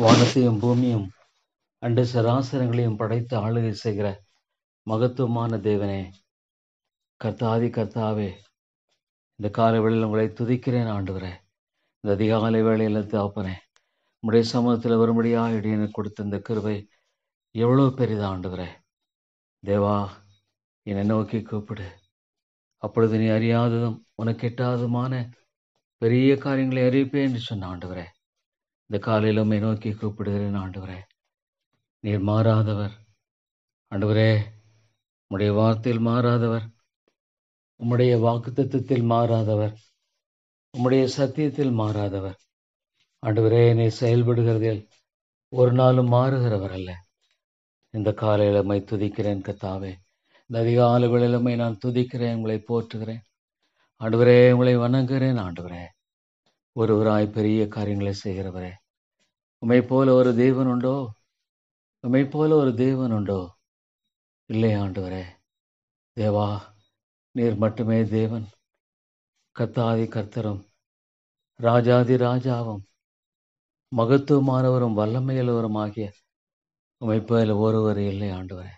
வானத்தையும் பூமியும் அண்ட சராசரங்களையும் படைத்து ஆளுகை செய்கிற மகத்துவமான தேவனே, கர்த்தாதி கர்த்தாவே, இந்த காலை வேளையில் உங்களை துதிக்கிறேன் ஆண்டவரே. இந்த அதிகாலை வேளையில் தாப்பனே, உடைய சமூகத்தில் வரும்படியாக எனக்கு கொடுத்த இந்த கிருபை எவ்வளோ பெரிது ஆண்டவரே. தேவா, என்னை நோக்கி கூப்பிடு, அப்பொழுது நீ அறியாததும் உனக்கு எட்டாததுமான பெரிய காரியங்களை அறிவிப்பேன் என்று சொன்ன ஆண்டவரே. இந்த காலையில் உம்மை நோக்கி கூப்பிடுகிறேன் ஆண்டவரே. நீர் மாறாதவர் ஆண்டவரே, உம்முடைய வார்த்தையில் மாறாதவர், உம்முடைய வாக்குத்தத்தத்தில் மாறாதவர், உம்முடைய சத்தியத்தில் மாறாதவர் ஆண்டவரே. நீர் செயல்படுகிறதில் ஒரு நாளும் மாறுகிறவர் அல்ல. இந்த காலையில் உம்மை துதிக்கிறேன் கர்த்தாவே. இந்த அதிகாலை வேளையில் உம்மை நான் துதிக்கிறேன், உங்களை போற்றுகிறேன் ஆண்டவரே, உங்களை வணங்குகிறேன் ஆண்டவரே. ஒருவராய் பெரிய காரியங்களை செய்கிறவரே, உம்மை போல ஒரு தேவன் உண்டோ? உம்மை போல ஒரு தேவன் உண்டோ? இல்லை ஆண்டவரே. தேவா, நீர் மட்டுமே தேவன், கர்த்தாதி கர்த்தரும் ராஜாதி ராஜாவும் மகத்துவமானவரும் வல்லமையுள்ளவரும் ஆகிய உம்மை போல ஒருவர் இல்லை ஆண்டவரே.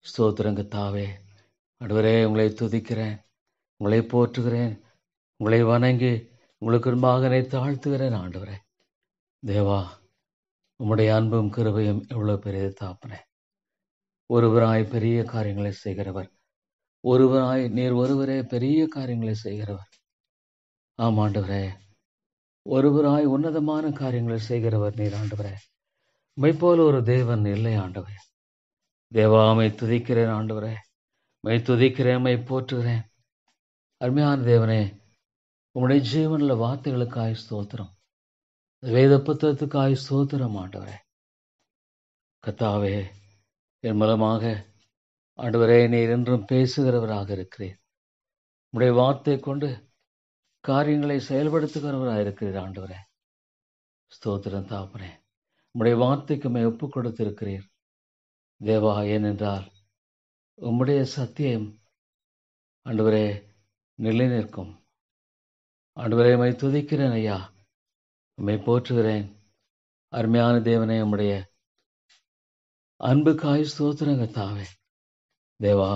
ஸ்தோத்திரம் கர்த்தாவே. ஆண்டவரே, உங்களை துதிக்கிறேன், உங்களை போற்றுகிறேன், உங்களை வணங்கி உங்களுக்கு முன்பாக என்னை தாழ்த்துகிறேன் ஆண்டவரே. தேவா, உம்முடைய அன்பும் கிருபையும் எவ்வளவு பெரியது தாப்பனே. ஒருவராய் பெரிய காரியங்களை செய்கிறவர், ஒருவராய் நீர் ஒருவரே பெரிய காரியங்களை செய்கிறவர். ஆம் ஆண்டவரே, ஒருவராய் உன்னதமான காரியங்களை செய்கிறவர் நீர் ஆண்டவரே. உம்மை போல ஒரு தேவன் இல்லை ஆண்டவரே. தேவா, உம்மை துதிக்கிறேன் ஆண்டவரே, உம்மை துதிக்கிறேன், உம்மை போற்றுகிறேன். அருமையான தேவனே, உம்முடைய ஜீவனுள்ள வார்த்தைகளுக்காய் ஸ்தோத்திரம், வேத புத்தகத்துக்காய் ஸ்தோத்திரம் ஆண்டவரே. கர்த்தாவே, என் மூலமாக ஆண்டவரே நீர் என்றும் பேசுகிறவராக இருக்கிறீர். உம்முடைய வார்த்தை கொண்டு காரியங்களை செயல்படுத்துகிறவராக இருக்கிறீர் ஆண்டவரே. ஸ்தோத்திரம் தாப்பனே. உம்முடைய வார்த்தைக்கு ஒப்பு கொடுத்திருக்கிறீர் தேவா. ஏனென்றால் உம்முடைய சத்தியம் ஆண்டவரே நிலை நிற்கும். ஆண்டவரே, உம்மை துதிக்கிறேன் ஐயா, உம்மை போற்றுகிறேன். அருமையான தேவனே, உம்முடைய அன்புக்காய் ஸ்தோத்திரங்க தாவே. தேவா,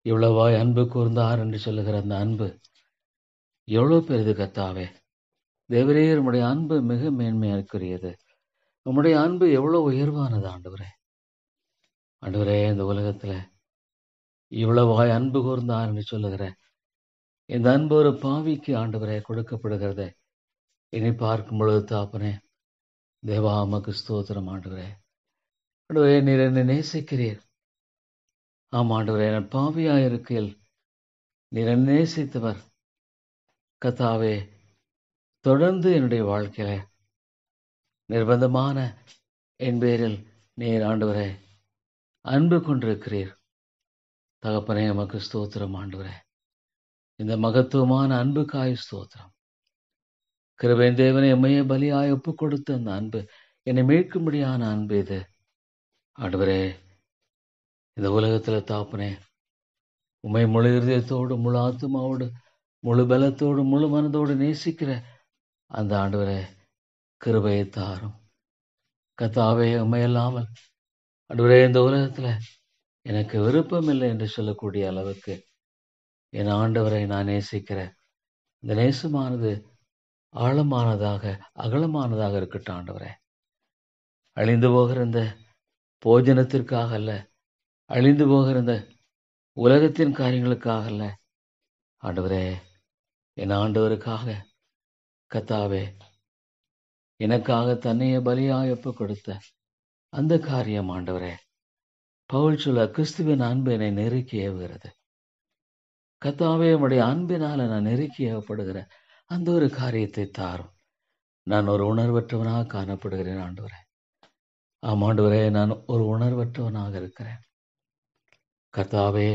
இவ்வளவாய் அன்பு கூர்ந்தார் என்று சொல்லுகிற அந்த அன்பு எவ்வளவு பெரிது கர்த்தாவே. தேவரே, உம்முடைய அன்பு மிக மேன்மையாக்குரியது. உம்முடைய அன்பு எவ்வளவு உயர்வானது ஆண்டவரே. ஆண்டவரே, இந்த உலகத்துல இவ்வளவாய் அன்பு கூர்ந்தார் என்று சொல்லுகிற இந்த அன்பு ஒரு பாவிக்கு ஆண்டவரே கொடுக்கப்படுகிறத இனி பார்க்கும் பொழுது தாப்பனே, தேவா உமக்கு ஸ்தோத்திரம் ஆண்டவரே. ஆண்டவரே, நீர் என்னை நேசிக்கிறீர். ஆம் ஆண்டவரே, நான் பாவியாயிருக்கையில் நீர் என்னை நேசித்தவர் கர்த்தாவே. தொடர்ந்து என்னுடைய வாழ்க்கையில நிர்பந்தமான என் பேரில் நீர் ஆண்டவரே அன்பு கொண்டிருக்கிறீர் தகப்பனே. உமக்கு ஸ்தோத்திரம் ஆண்டவரே. இந்த மகத்துவமான அன்புக்காய் ஸ்தோத்திரம். கிருபையின் தேவனை உம்மையே பலியாய் ஒப்பு கொடுத்த அந்த அன்பு, என்னை மீட்கும்படியான அன்பு இது ஆண்டவரே. இந்த உலகத்துல தாப்பனே, உம்மை முழு இருதயத்தோடு, முழு ஆத்துமாவோடு, முழு பலத்தோடு, முழு மனதோடு நேசிக்கிற அந்த ஆண்டவரே கிருபையை தாரும் கர்த்தாவே. உம்மை இல்லாமல் ஆண்டவரே இந்த உலகத்துல எனக்கு விருப்பம் இல்லை என்று சொல்லக்கூடிய அளவுக்கு என் ஆண்டவரை நான் நேசிக்கிற இந்த நேசமானது ஆழமானதாக அகலமானதாக இருக்கட்டும் ஆண்டவரே. அழிந்து போகிற இந்த போஜனத்திற்காக அல்ல, அழிந்து போகிற இந்த உலகத்தின் காரியங்களுக்காக அல்ல ஆண்டவரே, என் ஆண்டவருக்காக கர்த்தாவே எனக்காக தன்னையே பலியாய் ஒப்பு கொடுத்த அந்த காரியம் ஆண்டவரே. பவுல் சொல்ல, கிறிஸ்துவின் அன்பு என்னை நெருக்கி ஏவுகிறது. கர்த்தாவே, உம்முடைய அன்பினால நான் நெருக்கி ஏவப்படுகிற அந்த ஒரு காரியத்தை தாரும். நான் ஒரு உணர்வற்றவனாக காணப்படுகிறேன் ஆண்டவரே. ஆம் ஆண்டவரே, நான் ஒரு உணர்வற்றவனாக இருக்கிறேன் கர்த்தாவே.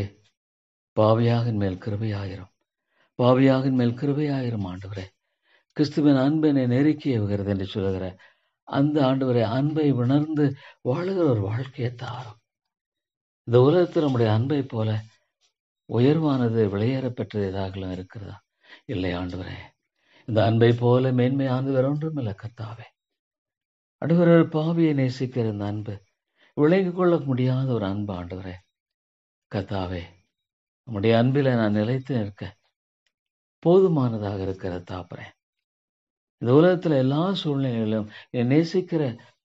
பாவியாகின் மேல் கிருபையாயிரும், பாவியாகின் மேல் கிருபையாயிரும் ஆண்டவரே. கிறிஸ்துவின் அன்பனை நெருக்கி ஏவுகிறது என்று சொல்லுகிற அந்த ஆண்டவரே அன்பை உணர்ந்து வாழுகிற ஒரு வாழ்க்கையை தாரும். இந்த உலகத்தில் நம்முடைய அன்பை போல உயர்வானது விளையேற பெற்றதாக இருக்கிறதா? இல்லை ஆண்டவரே. இந்த அன்பை போல மேன்மையானது வேற ஒன்றும் இல்லை கர்த்தாவே. ஆண்டவரே, ஒரு பாவியை நேசிக்கிற இந்த அன்பு விளங்கிக் கொள்ள முடியாத ஒரு அன்பு ஆண்டவரே. கர்த்தாவே, உம்முடைய அன்பில நான் நிலைத்து நிற்க போதுமானதாக இருக்கிற தகப்பனே. இந்த உலகத்துல எல்லா சூழ்நிலைகளிலும் என்னை நேசிக்கிற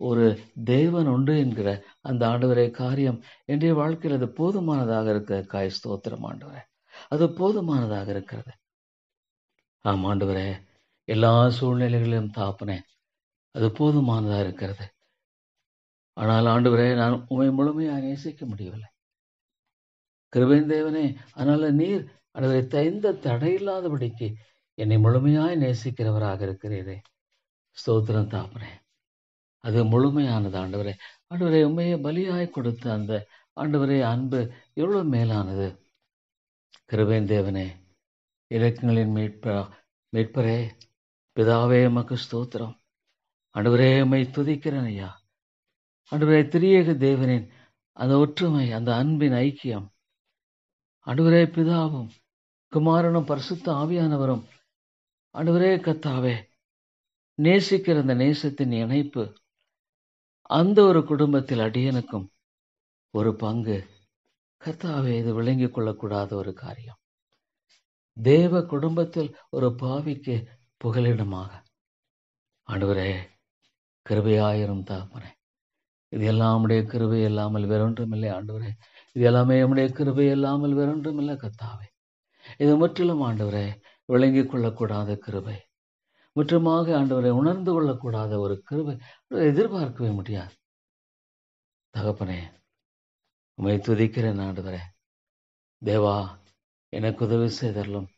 ஒரு தேவன் உண்டு என்கிற அந்த ஆண்டவரே காரியம் என்னுடைய வாழ்க்கையில் அது போதுமானதாக இருக்கிற ஸ்தோத்திரம் ஆண்டவரே. அது போதுமானதாக இருக்கிறது. ஆம் ஆண்டவரே, எல்லா சூழ்நிலைகளிலும் தகப்பனே, அது போதுமானதா இருக்கிறது. ஆனால் ஆண்டவரே, நான் உம்மை முழுமையாக நேசிக்க முடியவில்லை. கிருபையின் தேவனே, அதனால நீர் ஆண்டவரே எந்த தடையில்லாதபடிக்கு என்னை முழுமையாய் நேசிக்கிறவராக இருக்கிறீரே. ஸ்தோத்திரம் தகப்பனே. அது முழுமையானது ஆண்டவரே. ஆண்டவரே, உண்மையை பலியாய் கொடுத்த அந்த ஆண்டவரே அன்பு எவ்வளவு மேலானது. கிருபையின் தேவனே, இரக்கங்களின் மீட்பரே, பிதாவே உமக்கு ஸ்தோத்திரம். ஆண்டவரே, உம்மை துதிக்கிறேன் ஐயா. ஆண்டவரே, திரியேக தேவனின் அந்த ஒற்றுமை, அந்த அன்பின் ஐக்கியம், ஆண்டவரே பிதாவும் குமாரனும் பரிசுத்த ஆவியானவரும் ஆண்டவரே கர்த்தாவே நேசிக்கிற அந்த நேசத்தின் இணைப்பு, அந்த ஒரு குடும்பத்தில் அடியனுக்கும் ஒரு பங்கு. கர்த்தாவே, இது விளங்கிக் கொள்ளக்கூடாத ஒரு காரியம். தேவ குடும்பத்தில் ஒரு பாவிக்கு புகலிடமாக ஆண்டவரே கிருபையாயிரும் தகப்பனே. இது எல்லாம் உடைய கிருபை இல்லாமல் வேறொன்றுமில்லை ஆண்டவரே. இது எல்லாமே உடைய கிருபை இல்லாமல் வேறொன்றுமில்லை கர்த்தாவே. இது முற்றிலும் ஆண்டவரே விளங்கிக் கொள்ளக்கூடாத கிருபை, முற்றமாக ஆண்டவரை உணர்ந்து கொள்ளக்கூடாத ஒரு கிருபை, எதிர்பார்க்கவே முடியாது தகப்பனே. உம்மை துதிக்கிறேன் ஆண்டவரே. தேவா, எனக்கு உதவி செய்தரலும்.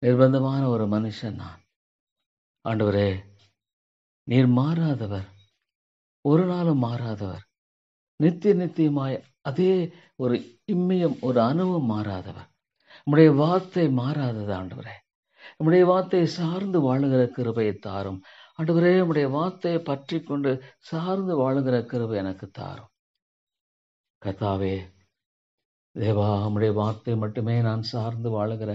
நிர்பந்தமான ஒரு மனுஷன் நான் ஆண்டவரே. நீர் மாறாதவர், ஒரு நாளும் மாறாதவர், நித்தியமாய் அதே ஒரு இம்மியம் ஒரு அணுவும் மாறாதவர். உம்முடைய வார்த்தை மாறாதது ஆண்டவரே. உம்முடைய வார்த்தையை சார்ந்து வாழுகிற கிருபையை தாரும் ஆண்டவரே. உம்முடைய வார்த்தையை பற்றி கொண்டு சார்ந்து வாழுகிற கிருபை எனக்கு தாரும் கர்த்தாவே. தேவா, உம்முடைய வார்த்தை மட்டுமே நான் சார்ந்து வாழுகிற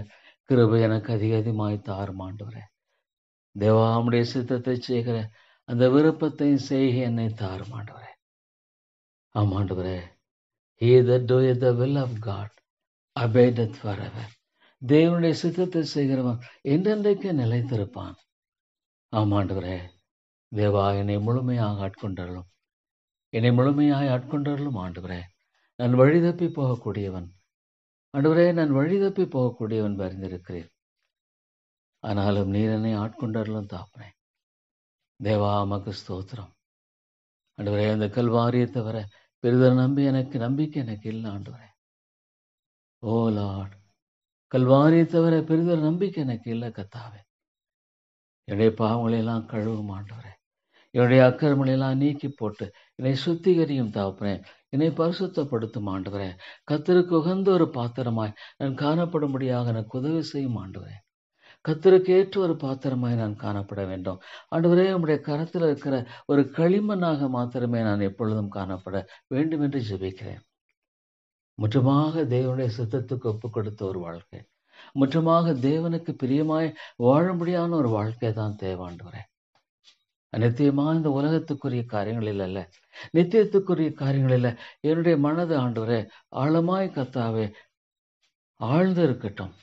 கிருபை எனக்கு அதிகமாய் தாரும் ஆண்டவரே. தேவா, உம்முடைய சித்தத்தை செய்கிற அந்த விருப்பத்தை செய்க என்னை தாரும் ஆண்டவரே. ஆம் ஆண்டவரே. He that doeth the will of God abideth forever. தேவனுடைய சித்தத்தை செய்கிறவன் என்றென்றைக்கு நிலைத்திருப்பான். ஆம் ஆண்டவரே. தேவா, என்னை முழுமையாக ஆட்கொண்டருளும். என்னை முழுமையாய் ஆட்கொண்டருளும் ஆண்டவரே. நான் வழி தப்பி போகக்கூடியவன் ஆண்டவரே. நான் வழி தப்பி போகக்கூடியவன் அறிந்திருக்கிறேன். ஆனாலும் நீர் என்னை ஆட்கொண்டருளும் தாப்பனே. தேவா, உமக்கு ஸ்தோத்திரம் ஆண்டவரே. அந்த கல்வாரியை தவிர பெரிதொரு நம்பிக்கை எனக்கு இல்லை ஆண்டவரே. ஓ லார்ட், கல்வாரியை தவிர பெரிதொரு நம்பிக்கை எனக்கு இல்லை கர்த்தாவே. என்னுடைய பாவங்களை எல்லாம் கழுவும் ஆண்டவரே. என்னுடைய அக்கிரமங்களை எல்லாம் நீக்கி போட்டு என்னை சுத்திகரியும் தகப்பனே. என்னை பரிசுத்தப்படுத்தும் ஆண்டவரே. கர்த்தருக்கு உகந்த ஒரு பாத்திரமாய் நான் காணப்படும்படியாக எனக்கு உதவி செய்யும் ஆண்டவரே. கர்த்தருக்கு ஏற்ற ஒரு பாத்திரமாய் நான் காணப்பட வேண்டும் ஆண்டவரே. உம்முடைய கரத்தில் இருக்கிற ஒரு களிமண்ணாக மாத்திரமே நான் எப்பொழுதும் காணப்பட வேண்டும் என்று ஜெபிக்கிறேன். முற்றமாக தேவனுடைய சித்தத்துக்கு ஒப்பு கொடுத்த ஒரு வாழ்க்கை, முற்றமாக தேவனுக்கு பிரியமாய் வாழும்படியான ஒரு வாழ்க்கை தான் தேவை ஆண்டவரே. நித்தியமாக இந்த உலகத்துக்குரிய காரியங்களில் அல்ல, நித்தியத்துக்குரிய காரியங்களில் என்னுடைய மனது ஆண்டவரே ஆழமாய் கர்த்தாவே ஆழ்ந்து இருக்கட்டும்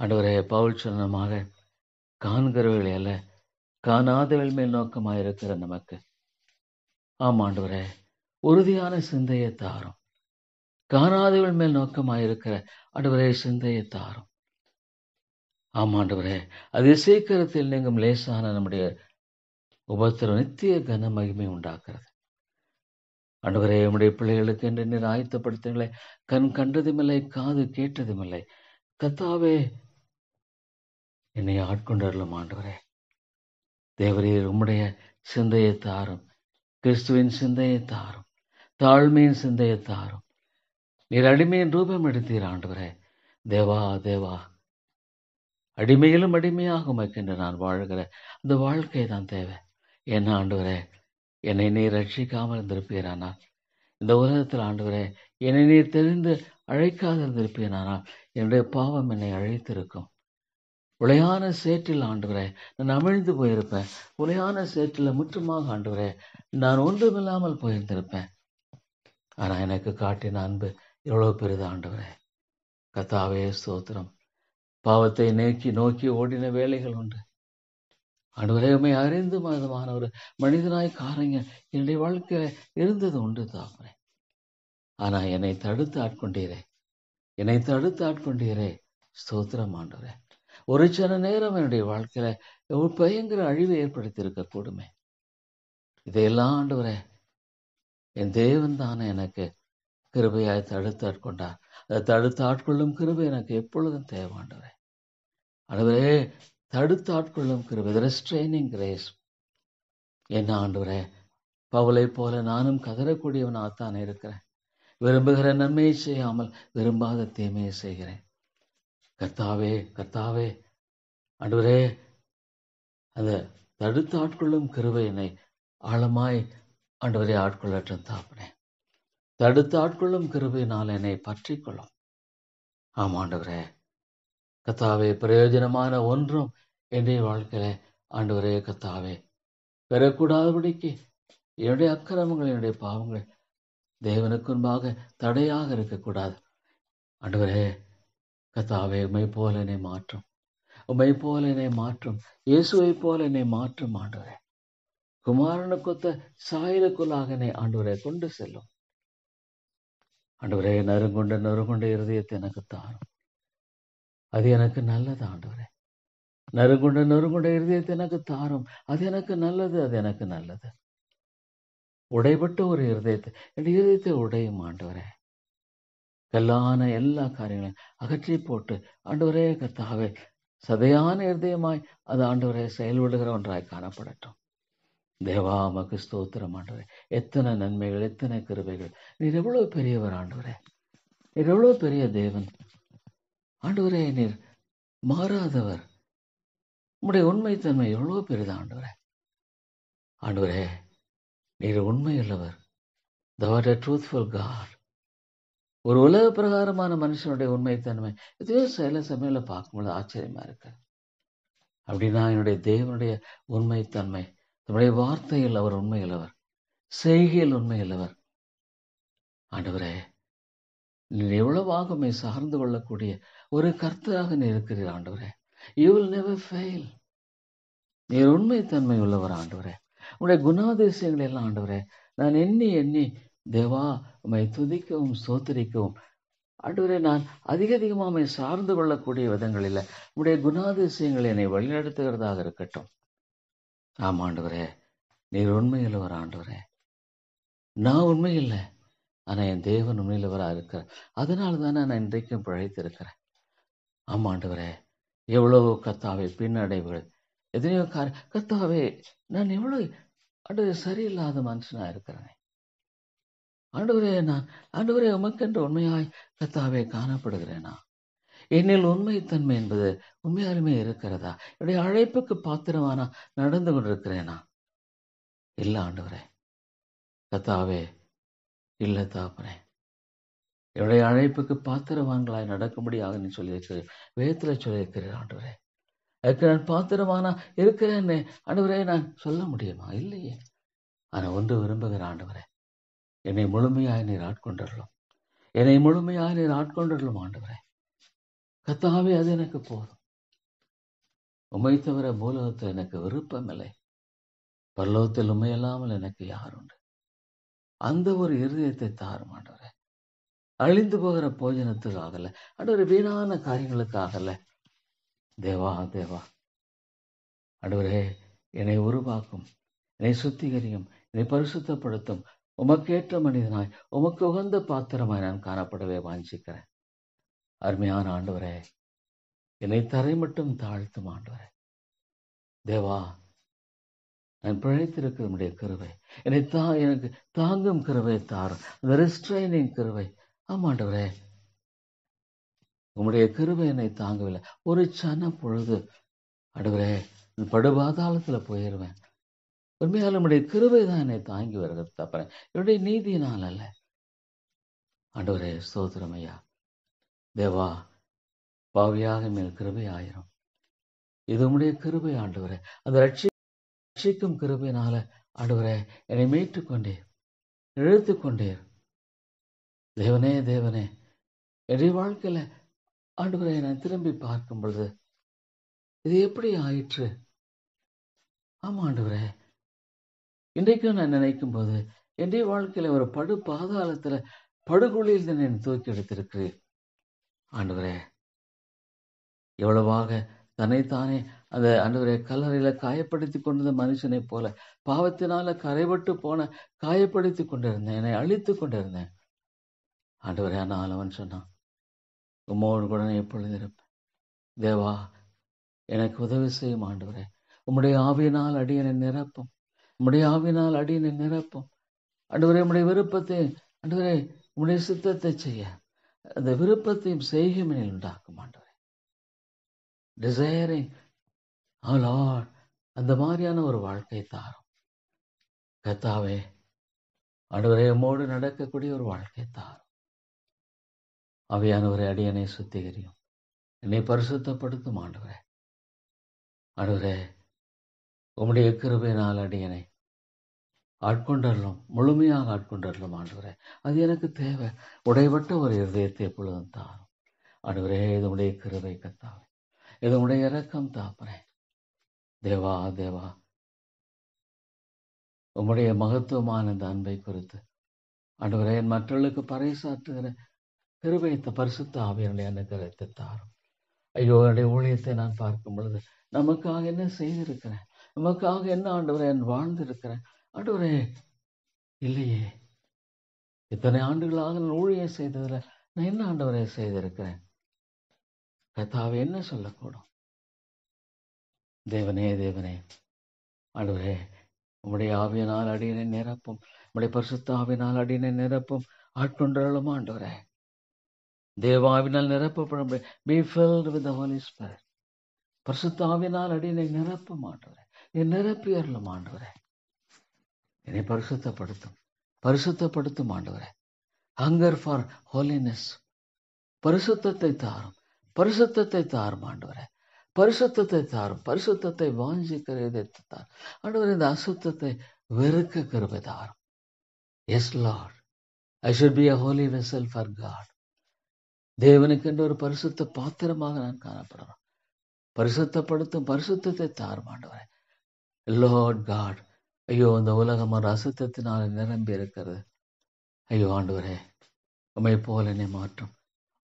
ஆண்டவரே. பவுல் சொன்னமாக காண்கிறவர்களை அல்ல, காணாதவர்கள் மேல் நோக்கமாக இருக்கிற நமக்கு ஆம் ஆண்டவரே உறுதியான சிந்தையை தாரும். காணாதவர்கள் மேல் நோக்கமாக இருக்கிற ஆண்டவரே சிந்தையை தாரும். ஆம் ஆண்டவரே, அது சீக்கிரத்தில் நீங்கும் லேசான நம்முடைய உபத்திரம் நித்திய கன மகிமை உண்டாக்குறது ஆண்டவரே. உம்முடைய பிள்ளைகளுக்கு என்று நீர் ஆயத்தப்படுத்துங்களே. கண் கண்டதுமில்லை, காது கேட்டதுமில்லை கர்த்தாவே. என்னை ஆட்கொண்டருளும் ஆண்டவரே. தேவரீர் உம்முடைய சிந்தையை தாரும், கிறிஸ்துவின் சிந்தையை தாரும், தாழ்மையின் சிந்தையை தாரும். நீர் அடிமையின் ரூபம் எடுத்தீர் ஆண்டவரே. தேவா தேவா, அடிமையிலும் அடிமையாக உமக்கென்று நான் வாழ்கிற அந்த வாழ்க்கை தான் தேவை. என்ன ஆண்டவரே, என்னை நீர் ரட்சிக்காமல் இருந்திருப்பீரானால், இந்த உலகத்தில் ஆண்டவரே என்னை நீர் தெரிந்து அழைக்காத இருந்திருப்பீரானால், என்னுடைய பாவம் என்னை அழைத்திருக்கும். உளையான சேற்றில் ஆண்டவரே நான் அமிழ்ந்து போயிருப்பேன். உளையான சேற்றில் முற்றுமாக ஆண்டவரே நான் ஒன்றுமில்லாமல் போயிருந்திருப்பேன். ஆனா எனக்கு காட்டின அன்பு எவ்வளவு பெரிது ஆண்டவரே. கர்த்தாவே ஸ்தோத்திரம். பாவத்தை நோக்கி ஓடின வேலைகள் உண்டு ஆண்டவரே. உம்மை அறிந்து மதமான ஒரு மனிதனாய் காரங்க என்னுடைய வாழ்க்கையில இருந்தது உண்டு தாப்பரே. ஆனா என்னை தடுத்து ஆட்கொண்டீரே. ஸ்தோத்திரம் ஆண்டவரே. ஒரு சில நேரம் என்னுடைய வாழ்க்கையில ஒரு பயங்கர அழிவை ஏற்படுத்தி இருக்க கூடுமே. இதையெல்லாம் ஆண்டவரே என் தேவன் தானே எனக்கு கிருபையாய் தடுத்து ஆட்கொண்டார். அதை தடுத்து ஆட்கொள்ளும் கிருபை எனக்கு எப்பொழுதும் தேவை ஆண்டவரே. ஆண்டவரே தடுத்து ஆட்கொள்ளும் கிருபை, ரெஸ்ட்ரெய்னிங் கிரேஸ். என்ன ஆண்டவரே, பவுலை போல நானும் கதறக்கூடியவனாகத்தான் இருக்கிறேன். விரும்புகிற நன்மையை செய்யாமல் விரும்பாத தீமையை செய்கிறேன். கர்த்தாவே ஆண்டவரே, அந்த தடுத்து ஆட்கொள்ளும் கிருபை என்னை ஆழமாய் ஆண்டவரே ஆட்கொள்ளட்டும் தாப்பனே. தடுத்து ஆட்கொள்ளும் கிருபையினால் என்னை பற்றிக்கொள்ளும். ஆமாண்டவரே. கர்த்தாவே, பிரயோஜனமான ஒன்றும் என்னுடைய வாழ்க்கையில ஆண்டவரே கர்த்தாவே பெறக்கூடாதபடிக்கு என்னுடைய அக்கிரமங்கள் என்னுடைய பாவங்கள் தேவனுக்கு முன்பாக தடையாக இருக்கக்கூடாது. ஆண்டவரே கர்த்தாவே, உம்மை போல என்னை மாற்றும். இயேசுவை போல என்னை மாற்றும் ஆண்டவரே. குமாரனுக்கொத்த சாயலுக்குள்ளாக என்னை ஆண்டவரே கொண்டு செல்லும். ஆண்டவரே, நறுங்குண்ட இருதயத்தை எனக்கு தாரும். அது எனக்கு நல்லது ஆண்டவரே. நறுங்குண்ட இருதயத்தை எனக்கு தாரும். அது எனக்கு நல்லது. உடைபட்ட ஒரு இருதயத்தை, என்னுடைய இருதயத்தை உடையும் ஆண்டவரே. கல்லான எல்லா காரியங்களையும் அகற்றி போட்டு ஆண்டவரே கர்த்தாவே, சதையான இருதயமாய் அது ஆண்டவரே செயல்படுகிற ஒன்றாய் காணப்படட்டும். தேவா, உமக்கு ஸ்தோத்திரம் ஆண்டவரே. எத்தனை நன்மைகள், எத்தனை கிருபைகள். நீர் எவ்வளவு பெரியவர் ஆண்டவரே. நீர் எவ்வளவு பெரிய தேவன் ஆண்டவரே. நீர் மாறாதவர். உம்முடைய உண்மைத்தன்மை எவ்வளவு பெரிது ஆண்டவரே. நீர் உண்மை உள்ளவர். Thou art a truthful God. ஒரு உலக பிரகாரமான மனுஷனுடைய உண்மைத்தன்மை எதையோ சில சமயம்ல பார்க்கும்போது ஆச்சரியமா இருக்கு. அப்படின்னா என்னுடைய தேவனுடைய உண்மைத்தன்மை, தன்னுடைய வார்த்தையில் அவர் உண்மையுள்ளவர், செய்கையில் உண்மையுள்ளவர். ஆண்டவரே, நீர் எவ்வளவாக உம்மை சார்ந்து கொள்ளக்கூடிய ஒரு கர்த்தராக நீர் இருக்கிறீர் ஆண்டவரே. You will never fail. நீர் உண்மைத்தன்மை உள்ளவர் ஆண்டவரே. உங்களுடைய குணாதிசயங்கள் எல்லாம் ஆண்டவரே நான் எண்ணி தேவா உம்மை துதிக்கவும் ஸ்தோத்திரிக்கவும் ஆண்டவரே நான் அதிகமாக உம்மை சார்ந்து கொள்ளக்கூடிய விதங்களில் உம்முடைய குணாதிசயங்களை என்னை வழிநடத்துகிறதாக இருக்கட்டும். ஆம் ஆண்டவரே, நீர் உண்மையுள்ளவர் ஆண்டவரே. நான் உண்மை இல்லை, ஆனால் என் தேவன் உண்மையுள்ளவராக இருக்கிறார். அதனால தானே நான் இன்றைக்கும் பிழைத்திருக்கிறேன். ஆமாம் ஆண்டவரே, எவ்வளவு கர்த்தாவே பின்னடைவுகள், எத்தனையோ கர்த்தாவே நான் எவ்வளவு ஆண்டவரே சரியில்லாத மனுஷனா இருக்கிறேன். ஆண்டவரே உமக்கென்று உண்மையாய் கர்த்தாவே காணப்படுகிறேனா? என்னில் உண்மைத்தன்மை என்பது உண்மையாலுமே இருக்கிறதா? என்னுடைய அழைப்புக்கு பாத்திரமானா நடந்து கொண்டிருக்கிறேனா? இல்ல ஆண்டவரே கர்த்தாவே, இல்ல தாப்பனே. என்னுடைய அழைப்புக்கு பாத்திரவான்களாய் நடக்கும்படியாக நீ சொல்லியிருக்கிறேன், வேதத்துல சொல்லியிருக்கிறேன் ஆண்டவரே. அதுக்கு நான் பாத்திரமானா இருக்கிறேன்னு ஆண்டவரே நான் சொல்ல முடியுமா? இல்லையே. ஆனா ஒன்று விரும்புகிற ஆண்டவரே, என்னை முழுமையாய் நீர் ஆட்கொண்டருளும் ஆண்டவரே. கர்த்தாவே, அது எனக்கு போதும். உம்மை தவிர பூலோகத்தில் எனக்கு விருப்பம் இல்லை. பரலோகத்தில் உண்மை இல்லாமல் எனக்கு யார் உண்டு? அந்த ஒரு இருதயத்தை தாரும் ஆண்டவரே. அழிந்து போகிற போஜனத்துக்காகல ஆண்டவரே, வீணான காரியங்களுக்காகல. தேவா ஆண்டவரே, என்னை உருவாக்கும், என்னை சுத்திகரியும், என்னை பரிசுத்தப்படுத்தும். உமக்கேற்ற மனிதனாய், உமக்கு உகந்த பாத்திரமாய் நான் காணப்படவே வாஞ்சிக்கிறேன். அருமையான ஆண்டவரே, என்னை தரை மட்டும் தாழ்த்தும் ஆண்டவரே. தேவா, நான் பிழைத்திருக்கிற உடைய கிருபை எனக்கு தாங்கும் கிருபை தாரும். அந்த ரெஸ்ட்ரைனிங் கிருபை. ஆமாண்டவரே, உம்முடைய கிருபை என்னை தாங்கவில்லை. ஒரு சன பொழுது ஆண்டவரே படுபாதாளத்துல போயிருவேன். உண்மையால் உம்முடைய கிருபை தான் என்னை தாங்கி வருகிறது தப்பறேன், என்னுடைய நீதியினால் அல்ல. ஆண்டவரே ஸ்தோத்திரம் ஐயா. தேவா, பாவியாக மேல் கிருபை ஆயிரும். இது உம்முடைய கிருபை ஆண்டவரே. அந்த ரட்சிக்கும் கிருபையினால ஆண்டவரே என்னை மீட்டுக் கொண்டீர், இழுத்துக் கொண்டீர். தேவனே தேவனே, என்னுடைய வாழ்க்கையில ஆண்டவரை நான் திரும்பி பார்க்கும் பொழுது இது எப்படி ஆயிற்று? ஆமா ஆண்டவரே, இன்றைக்கும் நான் நினைக்கும் போது என்னுடைய வாழ்க்கையில ஒரு பாதாளத்துல படுகொலியில் என்னை தூக்கி எடுத்திருக்கிறீர் ஆண்டவரே. எவ்வளவாக தன்னைத்தானே அந்த ஆண்டவரே கல்லறையில காயப்படுத்தி கொண்டிருந்த மனுஷனை போல பாவத்தினால கரைபட்டு போன காயப்படுத்தி கொண்டிருந்தேன், என்னை அழித்து கொண்டிருந்தேன் ஆண்டவரே. ஆனால் அவன் சொன்னான், உம்மோடு கூட நான் எப்பொழுது இருப்பேன். தேவா, எனக்கு உதவி செய்யும் ஆண்டவரே. உம்முடைய ஆவியினால் அடியனை நிரப்பும், உம்முடைய ஆவியினால் அடியனை நிரப்பும் ஆண்டவரே. உம்முடைய விருப்பத்தை ஆண்டவரே, உம்முடைய சித்தத்தை செய்ய அந்த விருப்பத்தையும் செய்கைமையில் உண்டாக்கும் ஆண்டவரே. டிசைரிங் லார்ட், அந்த மாதிரியான ஒரு வாழ்க்கை தாரும் கர்த்தாவே. ஆண்டவரே, உம்மோடு நடக்கக்கூடிய ஒரு வாழ்க்கை தாரும். ஆவியானவரே, அடியனை சுத்திகரியும், என்னை பரிசுத்தப்படுத்தும் ஆண்டவரே. ஆண்டவரே, உம்முடைய கிருபையினால் அடியனை ஆட்கொண்டரலும், முழுமையாக ஆட்கொண்டரலும் ஆண்டவரே. அது எனக்கு தேவை. உடைபட்ட ஒரு இருதயத்தை எப்பொழுதும் தாரும் ஆண்டவரே. இது உடைய கிருபை கர்த்தாவே, இது உடைய இரக்கம் தாப்பனே. தேவா தேவா, உம்முடைய மகத்துவமான இந்த அன்பை குறித்து ஆண்டவரே மற்றவர்களுக்கு பறைசாற்றுகிற கிருபைத்த பரிசுத்த ஆவியனுடைய அனுகிரகத்தை தாரும். ஐயோ, என்னுடைய ஊழியத்தை நான் பார்க்கும் பொழுது நமக்காக என்ன செய்திருக்கிறேன், நமக்காக என்ன ஆண்டவரே வாழ்ந்திருக்கிறேன் ஆண்டவரே. இல்லையே, இத்தனை ஆண்டுகளாக நான் ஊழியம் செய்ததுல நான் என்ன ஆண்டவரே செய்திருக்கிறேன்? கர்த்தாவே, என்ன சொல்லக்கூடும்? தேவனே தேவனே, ஆண்டவரே, உம்முடைய ஆவியினால் அடியனை நிரப்பும், உம்முடைய பரிசுத்த ஆவியினால் அடியனை நிரப்பும், ஆட்கொண்டருளும் ஆண்டவரே. தேவாவினால் நிரப்பப்படும், be filled with the Holy Spirit. பரிசுத்த ஆவியினால் அடியனை நிரப்பும் ஆண்டவரே, என் நிரப்பி அருளும் ஆண்டவரே. என்னை பரிசுத்தப்படுத்தும் ஆண்டவரே. ஹங்கர் ஃபார் ஹோலினஸ், பரிசுத்தத்தை தாரும், பரிசுத்தத்தை தாரும் ஆண்டவரே. பரிசுத்தத்தை தாரும், பரிசுத்தத்தை வாஞ்சிக்கிற இதயத்தை தாரும் ஆண்டவரே. இந்த அசுத்தத்தை வெறுக்க கிருபை தாரும். Yes Lord, I should be a holy vessel for God. தேவனுக்கென்று ஒரு பரிசுத்த பாத்திரமாக நான் காணப்படணும். பரிசுத்தப்படுத்தும் பரிசுத்தத்தை தாரும் ஆண்டவரே. லார்ட் காட், ஐயோ, இந்த உலகம் ஒரு அசுத்தத்தினால் நிரம்பி இருக்கிறது. ஐயோ ஆண்டவரே, உம்மை போல என்னை மாற்றும்,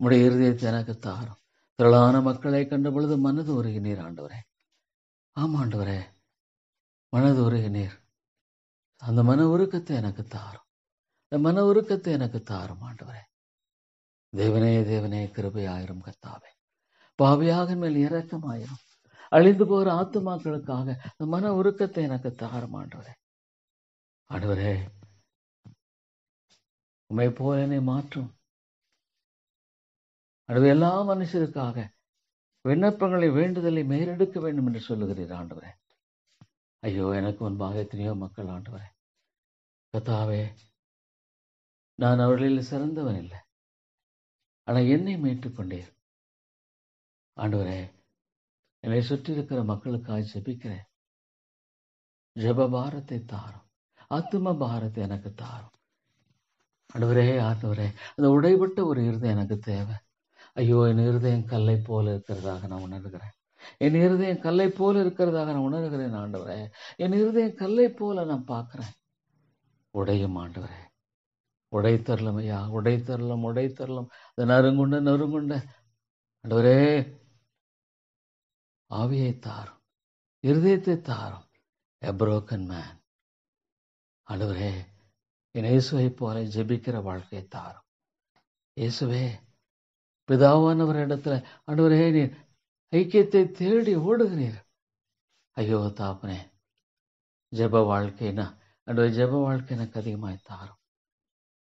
உம்முடைய இருதயத்தை எனக்கு தாரும். திரளான மக்களை கண்ட பொழுது மனது உருகினீர் ஆண்டவரே. ஆமா ஆண்டவரே, மனது உருகினீர். அந்த மன உருக்கத்தை எனக்கு தாரும், அந்த மன உருக்கத்தை எனக்கு தாரும் ஆண்டவரே. தேவனே தேவனே, கிருபையாயிரும் கர்த்தாவே. பாவியாக மேல் இரக்கமாயிரும். அழிந்து போகிற ஆத்துமாக்களுக்காக அந்த மன உருக்கத்தை எனக்கு தாரும் ஆண்டவரே. ஆண்டவரே, உம்மை போல என்னை மாற்றும் ஆண்டவரே. எல்லா மனுஷருக்காக விண்ணப்பங்களை வேண்டுதலை மேலெடுக்க வேண்டும் என்று சொல்லுகிறீர் ஆண்டவரே. ஐயோ, எனக்கு முன்பாக எத்தனையோ மக்கள் ஆண்டவரே. கர்த்தாவே, நான் அவர்களில் சிறந்தவன் இல்லை, ஆனால் என்னை மீட்டுக் கொண்டீர் ஆண்டவரே. என்னை சுற்றி இருக்கிற மக்களுக்காக ஜெபிக்கிறேன். ஜெப பாரத்தை தாரும், ஆத்தும பாரத்தை எனக்கு தாரும் ஆண்டவரே. ஆண்டவரே, அந்த உடைபட்ட ஒரு இருதயம் எனக்கு தேவை. ஐயோ, என் இருதயம் கல்லை போல இருக்கிறதாக நான் உணர்கிறேன். என் இருதயம் கல்லை போல இருக்கிறதாக நான் உணர்கிறேன் ஆண்டவரே. என் இருதயம் கல்லை போல நான் பார்க்கிறேன். உடையும் ஆண்டவரே, உடைத்தரலும் ஐயா, உடைத்தரலும் அது நறுங்குண்ட ஆண்டவரே. ஆவியை தாரும், இருதயத்தை தாரும். A broken man ஆண்டவரே, என் இயேசுவை போல ஜெபிக்கிற வாழ்க்கையை தாரும். இயேசுவே, பிதாவானவர் இடத்துல ஆண்டவரே நீர் ஐக்கியத்தை தேடி ஓடுகிறீர். ஐயோ தாப்பனே, ஜெப வாழ்க்கைனா ஆண்டவரே, ஜெப வாழ்க்கை எனக்கு அதிகமாய் தாரும்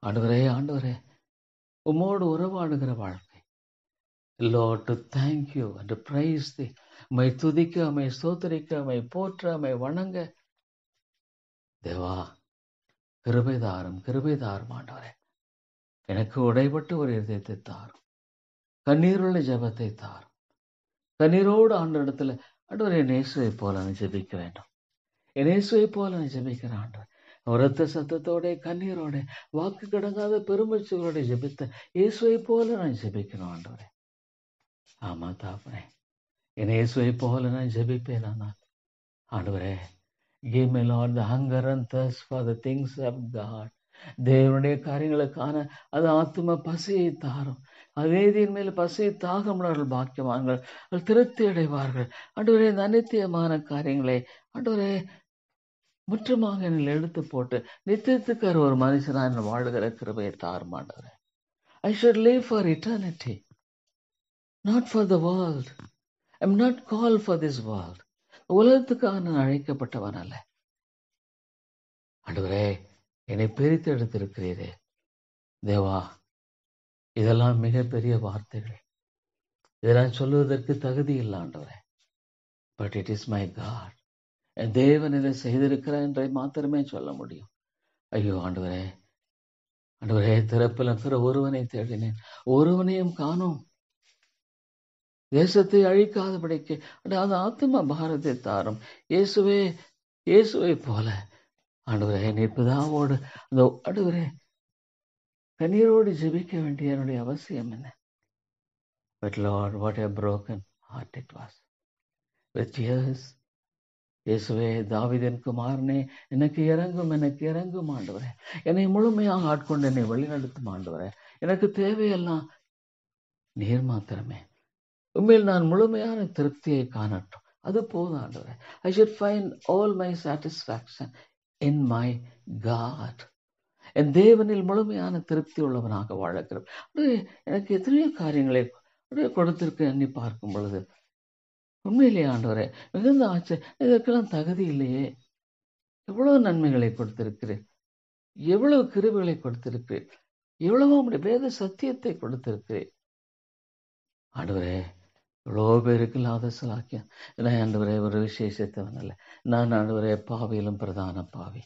ஆண்டவரே. உம்மோடு உறவாடுகிற வாழ்க்கை. Lord, to thank you and to praise thee. உம்மை துதிக்க, உம்மை ஸ்தோத்திரிக்க, உம்மை போற்ற, உம்மை வணங்க. தேவா, கிருபை தாரும் ஆண்டவரே. எனக்கு உடைபட்டு ஒரு இதயத்தை தாரும், கண்ணீருள்ள ஜெபத்தை தாரும். கண்ணீரோடு ஆண்டவரிடத்துல ஆண்டவரே, என் இயேசுவை போல நான் ஜெபிக்க வேண்டும். என் இயேசுவை போல நான் ஜெபிக்கிறேன் ஆண்டவர். உரத்த சத்தத்தோட, கண்ணீரோட, வாக்கு கடங்காத பெருமூச்சுகளோட ஜெபித்த இயேசுவை போல நான் ஜெபிக்கணும் ஆண்டவரே. ஆமா தாப்பனே, என் இயேசுவை போல நான் ஜெபிப்பேன். நான் ஆண்டவரே, give me Lord the hunger and thirst for the things of God. தேவனுடைய காரியங்களுக்கான அது ஆத்தும பசியை தாரும். அதேதின் மேல் பசியை தாகமுள்ளவர்கள் பாக்கியவான்கள், அவர்கள் திருப்தி அடைவார்கள். ஆண்டவரே, இந்த அநித்தியமான காரியங்களை ஆண்டவரே முற்றமாக என்னில் எடுத்து போட்டு நித்தியத்துக்கு ஒரு மனுஷனா என்ன வாழுகிற கிருபையை தாரும் ஆண்டவரே. I should live for eternity, not for the world. I'm not called for this world. உலகத்துக்காக நான் அழைக்கப்பட்டவன் அல்ல. ஆண்டவரே, என்னை பிரித்து எடுத்திருக்கிறீரே தேவா. இதெல்லாம் மிகப்பெரிய வார்த்தைகள். இதெல்லாம் சொல்வதற்கு தகுதி இல்லை ஆண்டவரே. But it is my God. என் தேவன் இதை செய்திருக்கிறார் என்றை மாத்திரமே சொல்ல முடியும். ஐயோ ஆண்டவரே, ஆண்டவரே, திறப்பில் இருக்கிற ஒருவனை தேடினேன், ஒருவனையும் காணோம். தேசத்தை அழிக்காதபடிக்கு அது ஆத்தும பாரத்தை தாரும். இயேசுவே, இயேசுவை போல ஆண்டவரே, நீ பிதாவோடு அந்த ஆண்டவரே கண்ணீரோடு ஜெபிக்க வேண்டிய என்னுடைய அவசியம் என்ன? But Lord, what a broken heart it was. With tears, இயேசுவே, தாவீதின் குமாரனே, எனக்கு இறங்கும், எனக்கு இறங்கும் ஆண்டவரே. என்னை முழுமையாக ஆட்கொண்டு என்னை வழிநடத்தும் ஆண்டவரே. எனக்கு தேவையெல்லாம் நீர் மாத்திரமே. உண்மையில் நான் முழுமையான திருப்தியை காணட்டும், அது போதும் ஆண்டவரே. I should find all my satisfaction in my God. என் தேவனில் முழுமையான திருப்தி உள்ளவனாக வாழக்கிறேன். எனக்கு எத்தனையோ காரியங்களை கொடுத்திருக்க எண்ணி பார்க்கும் பொழுது உண்மையிலேயே ஆண்டவரே மிகுந்த ஆச்சரியம். இதற்கெல்லாம் தகுதி இல்லையே. எவ்வளவு நன்மைகளை கொடுத்திருக்கிறேன், எவ்வளவு கிருபைகளை கொடுத்திருக்கிறேன், எவ்வளவோ உம்முடைய வேத சத்தியத்தை கொடுத்திருக்கிறேன் ஆண்டவரே. எவ்வளோ பேருக்கு இல்லாத சிலாக்கியம். ஏன்னா ஆண்டவரே, ஒரு விசேஷத்தவன் அல்ல நான் ஆண்டவரே, பாவியிலும் பிரதான பாவி.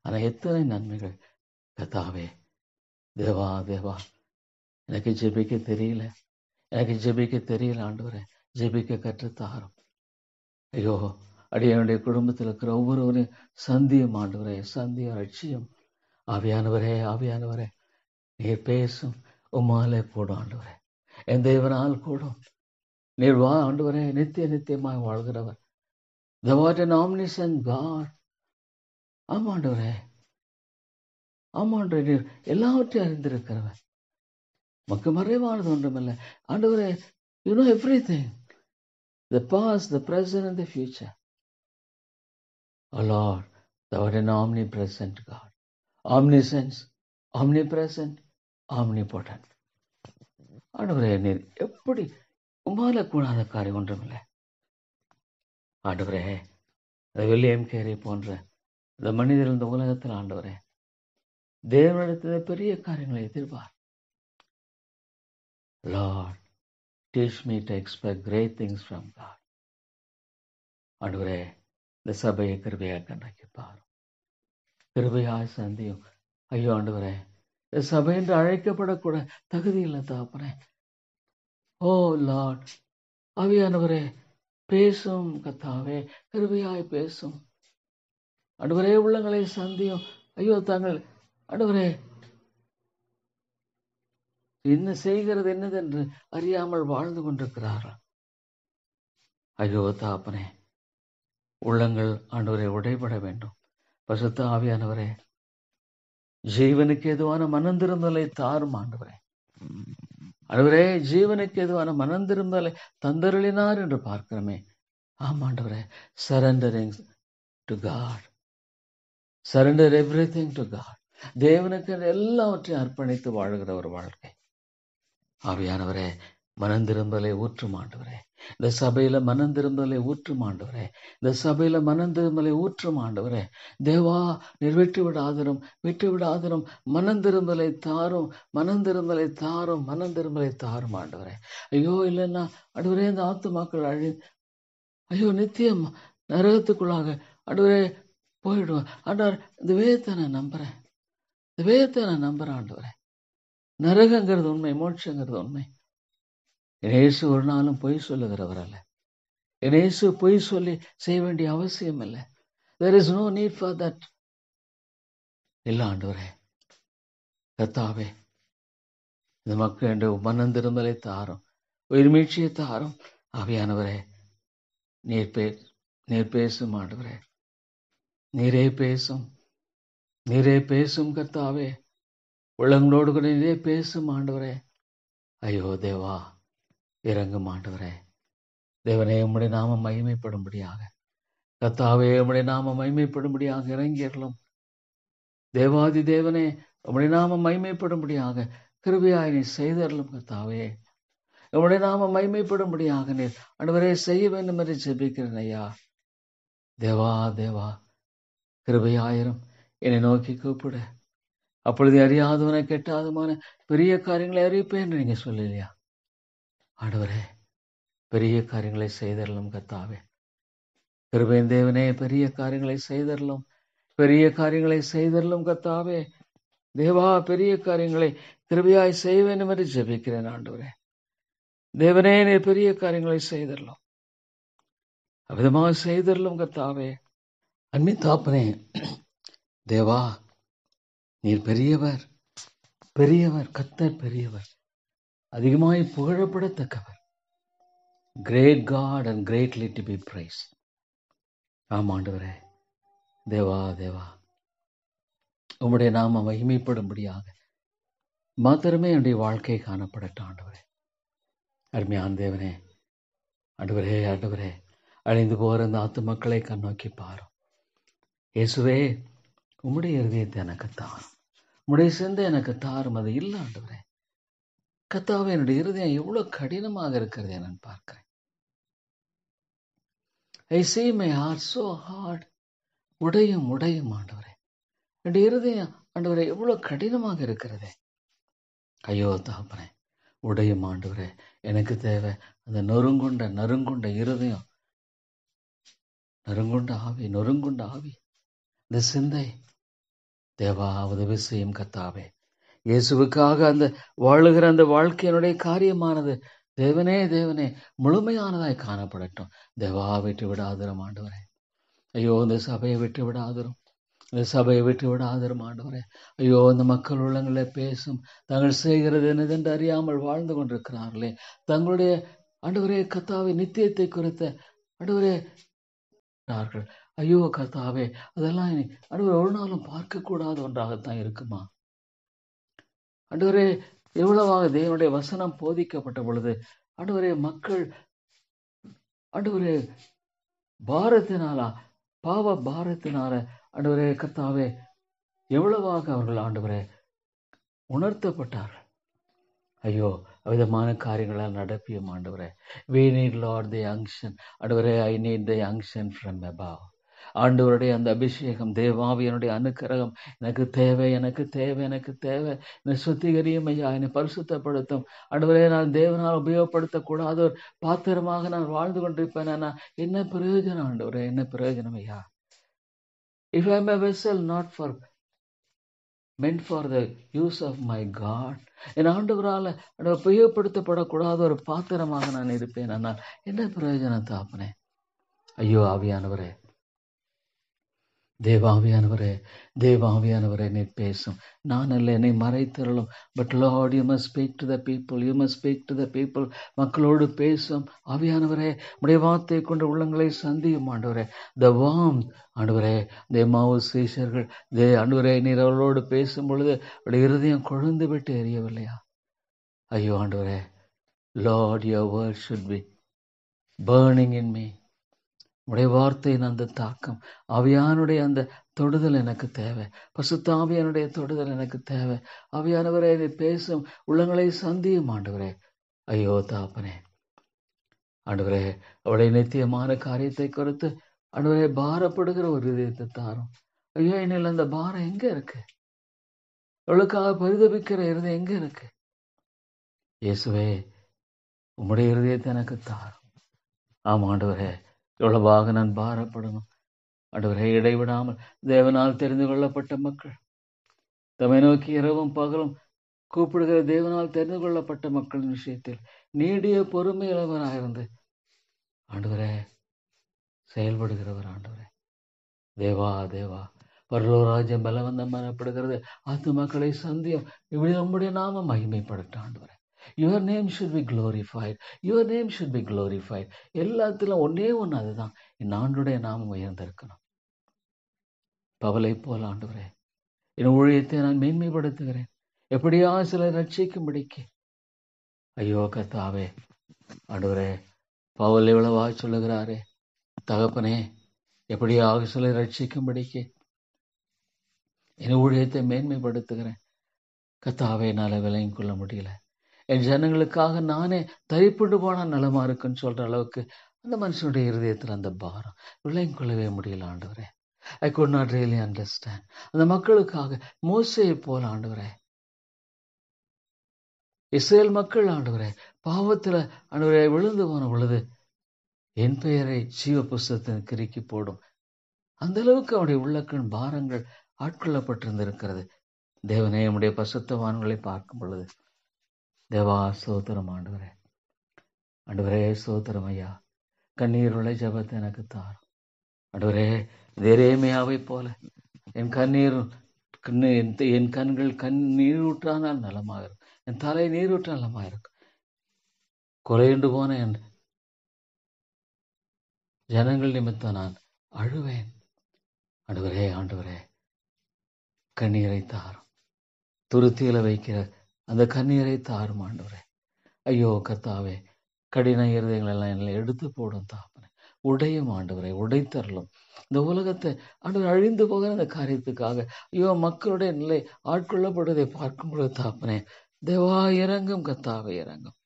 ஆனால் எத்தனை நன்மைகள் கர்த்தாவே. தேவா தேவா, எனக்கு ஜெபிக்க தெரியல, எனக்கு ஜெபிக்க தெரியல ஆண்டவரே. ஜெபிக்க கற்றுத்தாரும். ஐயோ, அடியனுடைய குடும்பத்தில் இருக்கிற ஒவ்வொருவரையும் சந்தியும் ஆண்டவரே, சந்தியும் ரட்சியும். ஆவியானவரே, ஆவியானவரே, நீர் பேசும். உம்மாலே கூடும் ஆண்டவரே, என் தேவனால் கூடும். நீர் வா ஆண்டவரே, நித்திய நித்தியமாய் வாழ்கிறவர். The what an omniscient God. ஆமாண்டவரே, ஆமாண்டவரே, நீர் எல்லாவற்றையும் அறிந்திருக்கிறவர். மக்கு மறைவானது ஒன்றுமில்லை ஆண்டவரே. You know everything, the past, the present and the future. Oh Lord, thou art an omnipresent God. Omniscience, omnipresent, omnipotent. ஆண்டவரே, நீர் எப்படி உம்மால கூடாத காரியம் ஒன்றுமில்லை ஆண்டவரே. வில்லியம் கேரி போன்ற இந்த மனிதர் இந்த உலகத்தில் ஆண்டவரே தேவனிடத்தில் பெரிய காரியங்களை எதிர்பார். Lord, teach me to expect great things from God. ஆண்டவரே, இந்த சபையை கிருபையாக கண்டாக்கி பாரும், கிருபையாய் சந்தியும். ஐயோ ஆண்டவரே, இந்த சபை என்று அழைக்கப்படக்கூட தகுதி இல்லை தகப்பனே. ஓ லார்ட், ஆவியானவரே பேசும் கர்த்தாவே, கிருபையாய் பேசும் ஆண்டவரே. உள்ளங்களை சந்தியும். ஐயோ, தாங்கள் ஆண்டவரே என்ன செய்கிறது என்னதென்று அறியாமல் வாழ்ந்து கொண்டிருக்கிறார்கள். ஐயோ தாப்பனே, உள்ளங்கள் ஆண்டவரே உடைபட வேண்டும். பசுத்த ஆவியானவரே, ஜீவனுக்கு எதுவான மனந்திருந்தலை தாரும் ஆண்டவரே. ஆண்டவரே, ஜீவனுக்கு எதுவான மனந்திருந்தலை தந்தருளினார் என்று பார்க்கிறோமே. ஆமாண்டவரே, surrendering to God, surrender everything to God. தேவனுக்கு எல்லாவற்றையும் அர்ப்பணித்து வாழ்கிற ஒரு வாழ்க்கை. ஆவியானவரே, மனந்திரும்பலை ஊற்றும் ஆண்டவரே. இந்த சபையில மனந்திரும்பலை ஊற்றும் ஆண்டவரே. இந்த சபையில மனந்திரும்பலை ஊற்றும் ஆண்டவரே. தேவா, நீர் விட்டு விடாதரும், விட்டு விடாதரும். மனந்திரும்பலை தாரும், மனந்திரும்பலை தாரும், மனந்திரும்பலை தாரும் ஆண்டவரே. ஐயோ இல்லைன்னா ஆண்டவரே, இந்த ஆத்துமாக்கள் ஐயோ நித்தியம் நரகத்துக்குள்ளாக ஆண்டவரே போயிடுவேன். ஆண்டவர், இந்த வேதத்தை நான் நம்புறேன், இந்த வேதத்தை நான் நம்புறேன் ஆண்டவரே. நரகங்கிறது உண்மை, மோட்சங்கிறது உண்மை. இயேசு ஒரு நாளும் பொய் சொல்லுகிறவர் அல்ல. என் இயேசு பொய் சொல்லி செய்ய வேண்டிய அவசியம் இல்லை. There is no need for that. இல்ல ஆண்டவரே, கர்த்தாவே, இந்த மக்கள் என்று மனம் திரும்பலை தாரும், உயிர்மீழ்ச்சியை தாரும். ஆவியானவரே, நீர் பேசும் ஆண்டவரே, நீரே பேசும், நீரே பேசும் கர்த்தாவே, உள்ளங்களோடு கூட நீரே பேசும் ஆண்டவரே. ஐயோ தேவா, இறங்கும் ஆண்டவரே. தேவனே, உம்முடைய நாமம் மகிமைப்படும்படியாக, கர்த்தாவே, உம்முடைய நாமம் மகிமைப்படும்படியாக இறங்கியறலும். தேவாதி தேவனே, உம்முடைய நாமம் மகிமைப்படும்படியாக கிருபையாய் நீ செய்தறலும் கர்த்தாவே. உம்முடைய நாமம் மகிமைப்படும்படியாக நீர் ஆண்டவரே செய்ய வேண்டும் என்று ஜெபிக்கிறேன் ஐயா. தேவா தேவா, கிருபையாயிரும், என்னை நோக்கி கூப்பிடு, அப்பொழுது அறியாதவனை கெட்டாதமான பெரிய காரியங்களை அறிவிப்பேன் என்று நீங்க சொல்லலையா? ஆண்டவரே, பெரிய காரியங்களை செய்தரலும் கர்த்தாவே. கிருபையின் தேவனே, பெரிய காரியங்களை செய்தரலும், பெரிய காரியங்களை செய்தரலும் கர்த்தாவே. தேவா, பெரிய காரியங்களை கிருபையாய் செய்ய வேண்டும் என்று ஜெபிக்கிறேன் ஆண்டவரே. தேவனே, நீ பெரிய காரியங்களை செய்தரலும், அவ்விதமாக செய்தரலும் கர்த்தாவே. அன்பின் தாப்பனே, தேவா, நீர் பெரியவர், பெரியவர், கர்த்தர் பெரியவர், அதிகமாய் புகழப்படத்தக்கவர். Great God and greatly to be praise. ஆமாண்டவரே, தேவா தேவா, உம்முடைய நாம மகிமைப்படும்படியாக மாத்திரமே என்னுடைய வாழ்க்கை காணப்படட்டும் ஆண்டவரே. அருமையான தேவனே, ஆண்டவரே, ஆண்டவரே, அழிந்து போகிற அந்த ஆத்து மக்களை கண்ணோக்கி பாரும். இயேசுவே, உம்முடைய இருதயத்தை எனக்கு தாரும், உம்முடைய சிந்தை எனக்கு தாரும். அது இல்லை ஆண்டவரே. கர்த்தாவே, என்னுடைய இருதயம் எவ்வளவு கடினமாக இருக்கிறது நான் பார்க்கிறேன். I see my heart so hard. உடையும் உடையும் ஆண்டவரே, என்னுடைய இருதயம் ஆண்டவரே எவ்வளவு கடினமாக இருக்கிறதே. ஐயோ தகப்பனே, உடையும் ஆண்டவரே. எனக்கு தேவை அந்த நறுங்குண்ட இருதயம், நொறுங்குண்ட ஆவி, இந்த சிந்தை. தேவா, உதவி செய்யும் கர்த்தாவே. இயேசுவுக்காக அந்த வாழுகிற அந்த வாழ்க்கையினுடைய காரியமானது தேவனே தேவனே முழுமையானதாய் காணப்படட்டும். தேவா, விட்டு விடாதிரும் ஆண்டவரே. ஐயோ, இந்த சபையை விட்டு விடாதிரும், இந்த சபையை விட்டு விடாதிரும் ஆண்டவரே. ஐயோ, இந்த மக்கள் உள்ளங்களை பேசும், தாங்கள் செய்கிறது என்னதென்று அறியாமல் வாழ்ந்து கொண்டிருக்கிறார்களே, தங்களுடைய ஆண்டவரே கர்த்தாவே நித்தியத்தை குறித்த ஆண்டவரே ஐயோ கர்த்தாவே, அதெல்லாம் ஆண்டவரே ஒரு நாளும் பார்க்கக்கூடாத ஒன்றாகத்தான் இருக்குமா ஆண்டவரே? எவ்வளவாக தேவனுடைய வசனம் போதிக்கப்பட்ட பொழுது ஆண்டவரே மக்கள் ஆண்டவரே பாரத்தினாலா, பாவ பாரத்தினால ஆண்டவரே கர்த்தாவே எவ்வளவாக அவர்கள் ஆண்டவரே உணர்த்தப்பட்டார்கள். ஐயோ, அவ்விதமான காரியங்களால் நடப்பியும் ஆண்டவரே. We need Lord the unction. ஆண்டவரே, I need the unction from above. ஆண்டவருடைய அந்த அபிஷேகம், தேவாவியனுடைய அனுக்கிரகம் எனக்கு தேவை, எனக்கு தேவை, எனக்கு தேவை. என்னை சுத்திகரியும் ஐயா, என்னை பரிசுத்தப்படுத்தும் ஆண்டவரே. நான் தேவனால் உபயோகப்படுத்தக்கூடாத ஒரு பாத்திரமாக நான் வாழ்ந்து கொண்டிருப்பேன். என்ன பிரயோஜனம் ஆண்டவரே, என்ன பிரயோஜனம் ஐயா? If I am a vessel not for meant for the use of my God, என் ஆண்டவரால் உபயோகப்படுத்தப்படக்கூடாத ஒரு பாத்திரமாக நான் இருப்பேன். ஆனால் என்ன பிரயோஜனம் தாப்பனே? ஐயோ ஆவியானவரே, தேவாவியானவரே, தேவாவியானவரே, நீ பேசும். நான் அல்ல, என்னை மறைத்தருளும். But Lord, you must speak to the people, you must speak to the people. மக்களோடு பேசும் ஆவியானவரே. உடைய வார்த்தை கொண்ட உள்ளங்களை சந்தியும் ஆண்டவரே. த வார்ம் ஆண்டவரே, தேமாவு சீஷர்கள் ஆண்டவரே, நீர் அவர்களோடு பேசும் பொழுது அவருடைய இருதயம் கொழுந்து விட்டு எரியவில்லையா? ஐயோ ஆண்டவரே, Lord, your word should be burning in me. உடைய வார்த்தையின் அந்த தாக்கம், ஆவியானுடைய அந்த தொடுதல் எனக்கு தேவை. பசுத்த ஆவியானுடைய தொடுதல் எனக்கு தேவை. ஆவியானவரே, நீ பேசும் உள்ளங்களை சந்தியும் ஆண்டவரே. ஐயோ தாப்பனே, ஆண்டவரே, அவருடைய நித்தியமான காரியத்தை குறித்து ஆண்டவரே பாரப்படுகிற ஒரு இதயத்தை தாரும். ஐயோ, என்னில் அந்த பாரம் எங்க இருக்கு? அவளுக்காக பரிதபிக்கிற இருதயம் எங்க இருக்கு? இயேசுவே, உம்முடைய இருதயத்தை எனக்கு தாரும். ஆமா ஆண்டவரே, எவ்வளவாக நான் பாரப்படணும் ஆண்டவரே. இடைவிடாமல் தேவனால் தெரிந்து கொள்ளப்பட்ட மக்கள், தம்மை நோக்கி இரவும் பகலும் கூப்பிடுகிற தேவனால் தெரிந்து கொள்ளப்பட்ட மக்களின் விஷயத்தில் நீடிய பொறுமையுள்ளவராயிருந்து ஆண்டவரே செயல்படுகிறவர் ஆண்டவரே. தேவா தேவா, பரலோராஜ்யம் பலவந்தம் எனப்படுகிறது. ஆத்துமாக்களை சந்தியும். இப்படி நம்முடைய நாமம் மகிமைப்படட்டும் ஆண்டவரே. Your name should be glorified. Your name should be glorified. எல்லாத்திலும் ஒன்னே ஒன்று, அதுதான், என் ஆண்டுடைய நாமம் உயர்ந்திருக்கணும். பவலை போல ஆண்டவரே, என் ஊழியத்தை நான் மேன்மைப்படுத்துகிறேன். எப்படியா சிலர் ரட்சிக்கும்படிக்கு. ஐயோ கர்த்தாவே ஆண்டவரே, பவுல் எவ்வளவா சொல்லுகிறாரே, தகப்பனே, எப்படியாக சிலர் ரட்சிக்கும்படிக்கு என் ஊழியத்தை மேன்மைப்படுத்துகிறேன். கர்த்தாவே, என்னால விலையும் கொள்ள முடியல. என் ஜனங்களுக்காக நானே தரிப்புண்டு போனா நலமா இருக்குன்னு சொல்ற அளவுக்கு அந்த மனுஷனுடைய இருதயத்தில் அந்த பாரம் விலையும் கொள்ளவே முடியல ஆண்டவரே. I could not really understand. அந்த மக்களுக்காக மோசேயை போல ஆண்டவரே, இஸ்ரேல் மக்கள் ஆண்டவரே பாவத்துல ஆண்டவரே விழுந்து போன பொழுது என் பெயரை ஜீவ புஸ்தகத்தின் கிறுக்கி போடும் அந்த அளவுக்கு அவருடைய உள்ளக்கண் பாரங்கள் ஆட்கொள்ளப்பட்டிருந்திருக்கிறது. தேவனே, நம்முடைய பசுத்தவான்களை பார்க்கும் பொழுது தேவா சோதரம் ஆண்டவரே, ஆண்டவரே சோதரம் ஐயா, கண்ணீருள்ள ஜபத்தை எனக்கு தாரும் ஆண்டவரே. எரேமியாவை போல என் கண்கள் நீரூற்றானால் நலமாக இருக்கும், என் தலை நீரூற்றால் நலமாக இருக்கும். கொலையுண்டு போன என் ஜனங்கள் நிமித்தம் நான் அழுவேன். ஆண்டவரே ஆண்டவரே, கண்ணீரை தாரும். துருத்தியில வைக்கிற அந்த கண்ணீரை தாரும் ஆண்டவரே. ஐயோ கர்த்தாவே, கடின இருதயங்கள் எல்லாம் என்னை எடுத்து போடும் தாப்பனே, உடையும் ஆண்டவரை, உடைத்தரலும். இந்த உலகத்தை ஆண்டவர் அழிந்து போகிற அந்த காரியத்துக்காக ஐயோ மக்களுடைய நிலை ஆட்கொள்ளப்படுவதை பார்க்கும் பொழுது தாப்பனே, தேவா இறங்கும், கர்த்தாவே இறங்கும்.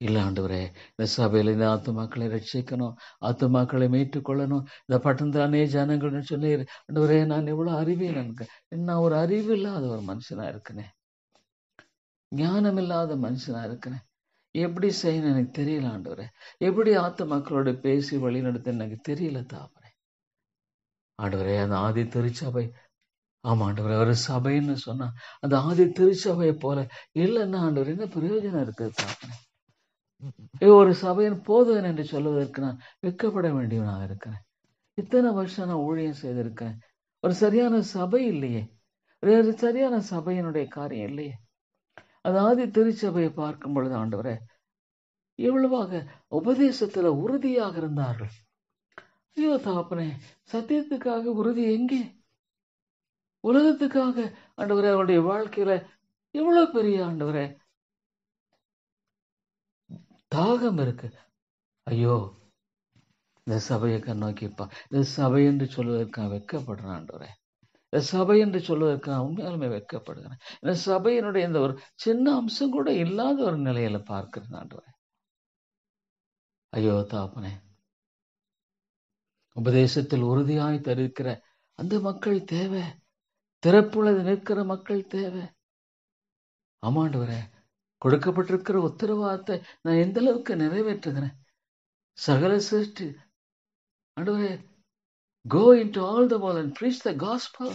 இல்ல ஆண்டவரே, இந்த சபையில இந்த ஆத்துமாக்களை ரட்சிக்கணும், ஆத்துமாக்களை மீட்டுக் கொள்ளணும். இந்த பட்டணத்தானே ஜனங்கள்னு சொல்லி ஆண்டவரே, நான் எவ்வளவு அறிவேன், எனக்கு நான் ஒரு அறிவு இல்லாத ஒரு மனுஷனா இருக்கிறேன், ஞானம் இல்லாத மனுஷனா இருக்கிறேன். எப்படி செய்யணும் எனக்கு தெரியல ஆண்டவரே. எப்படி ஆத்துமாக்களோட பேசி வழி நடத்த எனக்கு தெரியல தாப்பனே. ஆண்டவரே, அந்த ஆதி திருச்சபை, ஆமா ஆண்டவரே, ஒரு சபைன்னு சொன்னா அந்த ஆதி திருச்சபையை போல இல்லைன்னா ஆண்டவர் என்ன பிரயோஜனம் இருக்குது தாப்பனே. ஒரு சபையின் போதுவன் என்று சொல்வதற்கு நான் வெட்கப்பட வேண்டியவனாக இருக்கிறேன். இத்தனை வருஷம் நான் ஊழியம் செய்திருக்கேன். ஒரு சரியான சபை இல்லையே, ஒரு சரியான சபையினுடைய காரியம் இல்லையே. அது ஆதி திருச்சபையை பார்க்கும் பொழுது ஆண்டவரே, எவ்வளவாக உபதேசத்துல உறுதியாக இருந்தார்கள். ஐயோ தாப்பனே, சத்தியத்துக்காக உறுதி எங்கே? உலகத்துக்காக ஆண்டவரே அவருடைய வாழ்க்கையில எவ்வளவு பெரிய ஆண்டவரே தாகம் இருக்கு. ஐயோ, இந்த சபையை கண்ணோக்கிப்பா, இந்த சபை என்று சொல்வதற்கு நான் வெட்கப்படுறேன் ஆண்டவரே. இந்த சபை என்று சொல்வதற்கு நான் உண்மையாலுமே வெட்கப்படுகிறேன். இந்த சபையினுடைய இந்த ஒரு சின்ன அம்சம் கூட இல்லாத ஒரு நிலையில பார்க்கிறேன் ஆண்டவரே. ஐயோ தாப்பனே, உபதேசத்தில் உறுதியாய் தரிக்கிற அந்த மக்கள் தேவை, திறப்புள்ளது நிற்கிற மக்கள் தேவை. ஆமாண்டவரே, கொடுக்கப்பட்டிருக்கிற உத்தரவாதத்தை நான் எந்த அளவுக்கு நிறைவேற்றுகிறேன்? சகல சிருஷ்டி ஆண்டவரே, go into all the world and preach the gospel.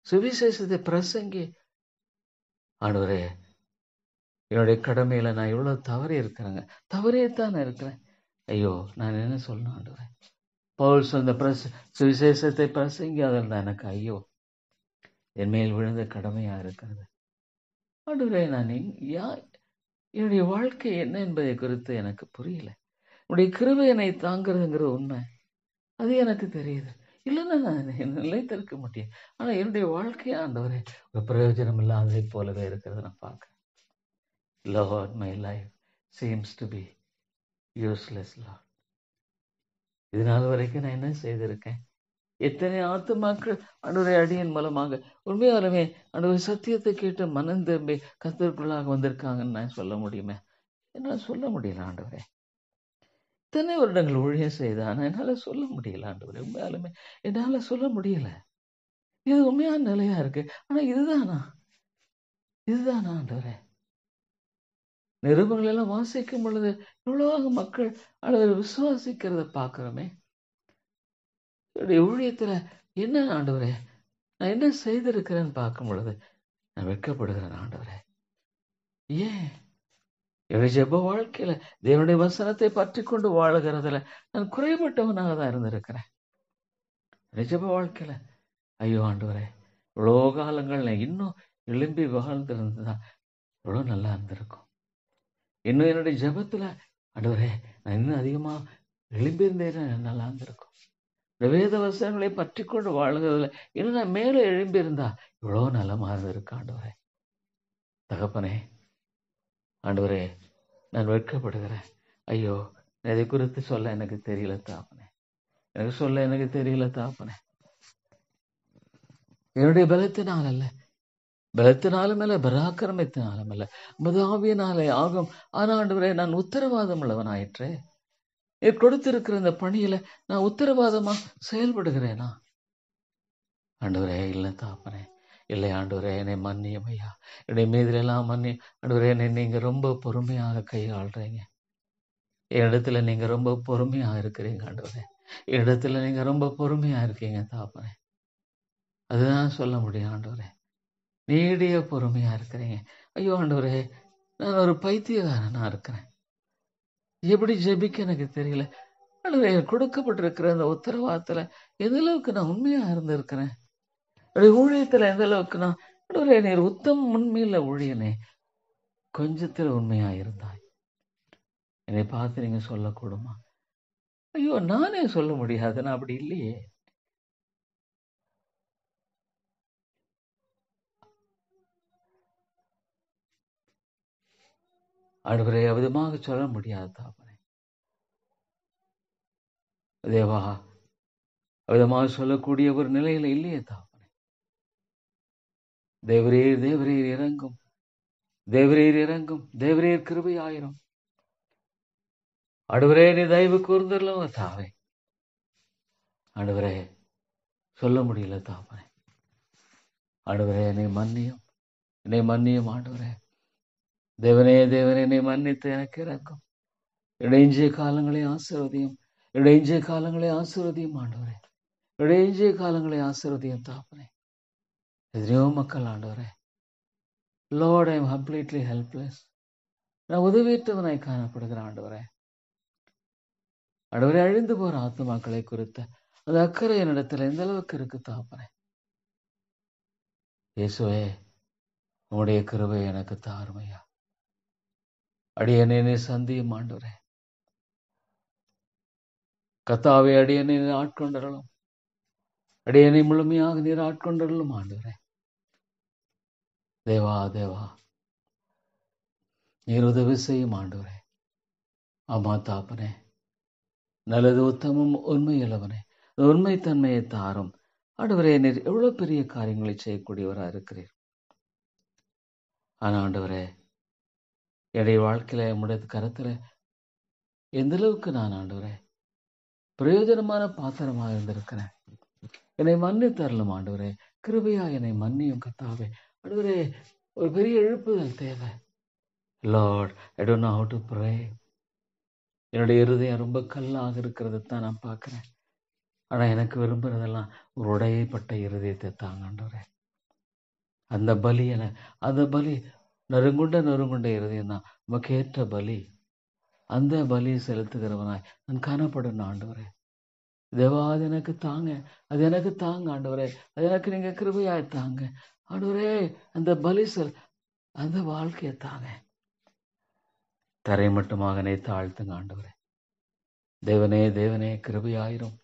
சுவிசேஷத்தை பிரசங்கி. ஆண்டவரே, என்னுடைய கடமையில நான் எவ்வளவு தவறி இருக்கிறேங்க, தவறியத்தான் இருக்கிறேன். ஐயோ, நான் என்ன சொல்லணும் ஆண்டவரே? பவுல் சொன்ன சுவிசேஷத்தை பிரசங்கி, அதில் தான் எனக்கு ஐயோ என் மேல் விழுந்த கடமையா இருக்கிறது. ஆண்டவரே, நான் என்னுடைய வாழ்க்கை என்ன என்பதை குறித்து எனக்கு புரியல. உன்னுடைய கிருபை என்னை தாங்கிறதுங்கிற உண்மை, அது எனக்கு தெரியுது. இல்லைன்னா நான் நிலைத்திருக்க முடியும். ஆனா என்னுடைய வாழ்க்கை ஆண்டவரே ஒரு பிரயோஜனம் இல்லாததை போலவே இருக்கிறத நான் பார்க்கிறேன். Lord, my life seems to be useless, Lord. இதனால் வரைக்கும் நான் என்ன செய்திருக்கேன்? எத்தனை ஆத்துமாக்கள் ஆண்டவரே அடியின் மூலமாக உண்மையாலுமே ஆண்டவர் சத்தியத்தை கேட்டு மனம் திரும்பி கர்த்தருக்குள்ளாக வந்திருக்காங்கன்னு நான் சொல்ல முடியுமே? என்னால் சொல்ல முடியல ஆண்டவரே. இத்தனை வருடங்கள் ஊழியம் செய்தான், என்னால சொல்ல முடியல ஆண்டவரே. உண்மையாலுமே என்னால சொல்ல முடியல. இது உண்மையான நிலையா இருக்கு. ஆனா இதுதானா ஆண்டவரே? நிருபங்கள் எல்லாம் வாசிக்கும் பொழுது எவ்வளவு மக்கள் ஆண்டவரை விசுவாசிக்கிறத பார்க்கிறோமே. என்னுடைய ஊழியத்துல என்ன ஆண்டவரே நான் என்ன செய்திருக்கிறேன்னு பார்க்கும் பொழுது நான் வெட்கப்படுகிறேன் ஆண்டவரே. ஏன் என்னுடைய ஜெப வாழ்க்கையில தேவனுடைய வசனத்தை பற்றி கொண்டு வாழுகிறதுல நான் குறைபட்டவனாக தான் இருந்திருக்கிறேன். என்னுடைய ஜெப வாழ்க்கையில ஐயோ ஆண்டவரே, இவ்வளோ காலங்கள் நான் இன்னும் எழும்பி வாழ்ந்திருந்தா எவ்வளோ நல்லா இருந்திருக்கும். இன்னும் என்னுடைய ஜெபத்துல ஆண்டவரே நான் இன்னும் அதிகமா எழும்பியிருந்தேன்னா நல்லா இருந்திருக்கும். இந்த வேத வசனங்களை பற்றி கொண்டு வாழ்கிறதுல இன்னும் நான் மேலே எழும்பியிருந்தா இவ்வளோ நலமா இருந்திருக்கு ஆண்டவரே. தகப்பனே, ஆண்டவரே, நான் வெட்கப்படுகிறேன். ஐயோ, இதை குறித்து சொல்ல எனக்கு தெரியல தாப்பனே. எனக்கு தெரியல தாப்பனே. என்னுடைய பலத்தினால் அல்ல, பலத்தினாலும் அல்ல, பராக்கிரமத்தினாலும் அல்ல, மதாவியனாலே ஆகும். ஆனா ஆண்டவரே, நான் உத்தரவாதம் உள்ளவனாயிற்றே. கொடுத்திருக்கிற இந்த பணியில நான் உத்தரவாதமா செயல்படுகிறேனா? ஆண்டவரே, இல்லை தாப்பனே, இல்லை ஆண்டவரே, என்னை மன்னியும் ஐயா. என்னுடைய மீதில எல்லாம் மன்னி ஆண்டவரே. என்னை நீங்க ரொம்ப பொறுமையாக கையாளுறீங்க. என்னிடத்துல நீங்க ரொம்ப பொறுமையா இருக்கிறீங்க ஆண்டவரே. என்னிடத்துல நீங்க ரொம்ப பொறுமையா இருக்கீங்க தாப்பனே. அதுதான் சொல்ல முடியும் ஆண்டவரே. நீடிய பொறுமையா இருக்கிறீங்க. ஐயோ ஆண்டவரே, நான் ஒரு பைத்தியக்காரனா இருக்கிறேன். எப்படி ஜெபிக்க எனக்கு தெரியல ஆண்டவரே. கொடுக்கப்பட்டிருக்கிற அந்த உத்தரவாதத்துல எந்த அளவுக்கு நான் உண்மையா இருந்திருக்கிறேன். ஊழியத்துல எந்த அளவுக்கு நான் ஆண்டவரே, நீர் உத்தம உண்மையில ஊழியனே, கொஞ்சத்துல உண்மையா இருந்தாய். என்னை பார்த்து நீங்க சொல்லக்கூடுமா? ஐயோ, நானே சொல்ல முடியாது, நான் அப்படி இல்லையே. ஆண்டவரே, அவிதமாக சொல்ல முடியாது தாப்பனே. தேவா, அவிதமாக சொல்லக்கூடிய ஒரு நிலையில இல்லையே தாப்பனே. தேவரீர் தேவரீர் இறங்கும், தேவரீர் இறங்கும், தேவரீர் கிருபையாயிரும். ஆண்டவரே, நீ தயவு கூர்ந்தரலும் தாவே. ஆண்டவரே, சொல்ல முடியல தாப்பனே. ஆண்டவரே, என்னை மன்னியும், என்னை மன்னியும் ஆண்டவரே. தேவனே தேவனே, என்னை மன்னித்து எனக்கு இறங்கும். இடைஞ்சிய காலங்களை ஆசீர்வதியும், இடைஞ்சிய காலங்களை ஆசீர்வதியும் ஆண்டவரே. இடைஞ்சிய காலங்களை ஆசீர்வதியும் தாப்பனே. எத்தனையோ மக்கள் ஆண்டவரே, Lord, I am completely helpless. நான் உதவியற்றவனாய் காணப்படுகிற ஆண்டவரே. ஆண்டவரே, அழிந்து போற ஆத்துமாக்களை குறித்த அந்த அக்கறை என்னிடத்துல எந்த அளவுக்கு இருக்கு தாப்பனே. இயேசுவே, உங்களுடைய கிருபை எனக்கு தாருமையா. அடியனை சந்தியும் ஆண்டவரே. கர்த்தாவே, அடியனை ஆட்கொண்டரலும், அடியனை முழுமையாக நீர் ஆட்கொண்டரலும் ஆண்டவரே. தேவா தேவா, நீர் உதவி செய்யும் ஆண்டவரே. ஆமா தாப்பனே, நல்லது உத்தமம் உண்மையுள்ளவனே, உண்மைத்தன்மையை தாரும் ஆண்டவரே. நீர் எவ்வளவு பெரிய காரியங்களை செய்யக்கூடியவராக இருக்கிறீர். ஆனா ஆண்டவரே, என்னுடைய வாழ்க்கையில உடைய கருத்துல எந்த அளவுக்கு நான் ஆண்டவரே பிரயோஜனமான பாத்திரமாக இருந்திருக்கிறேன். என்னை மன்னித்தரலும் ஆண்டவரே. கிருபையா என்னை மன்னியும் கர்த்தாவே. ஆண்டவரே, ஒரு பெரிய எழுப்புதல் தேவை. Lord, I don't know how to pray. என்னுடைய இருதயம் ரொம்ப கல்லாக இருக்கிறது தான் நான் பார்க்கிறேன். ஆனா எனக்கு விரும்புறதெல்லாம் ஒரு உடையப்பட்ட இருதயத்தை தாங்க ஆண்டவரே. அந்த பலி அந்த பலி நறுங்குண்ட இருதயம் தான் உமக்கு ஏற்ற பலி. அந்த பலியை செலுத்துகிறவனாய் நான் காணப்படணும் ஆண்டவரே. தேவா, அது எனக்கு தாங்க, அது எனக்கு தாங்க ஆண்டவரே. அது எனக்கு நீங்க கிருபையாய் தாங்க ஆண்டவரே. அந்த பலி அந்த வாழ்க்கையை தாங்க. தரை மட்டுமாக என்னை தாழ்த்துங்க ஆண்டவரே. தேவனே தேவனே, கிருபையாயிரும்.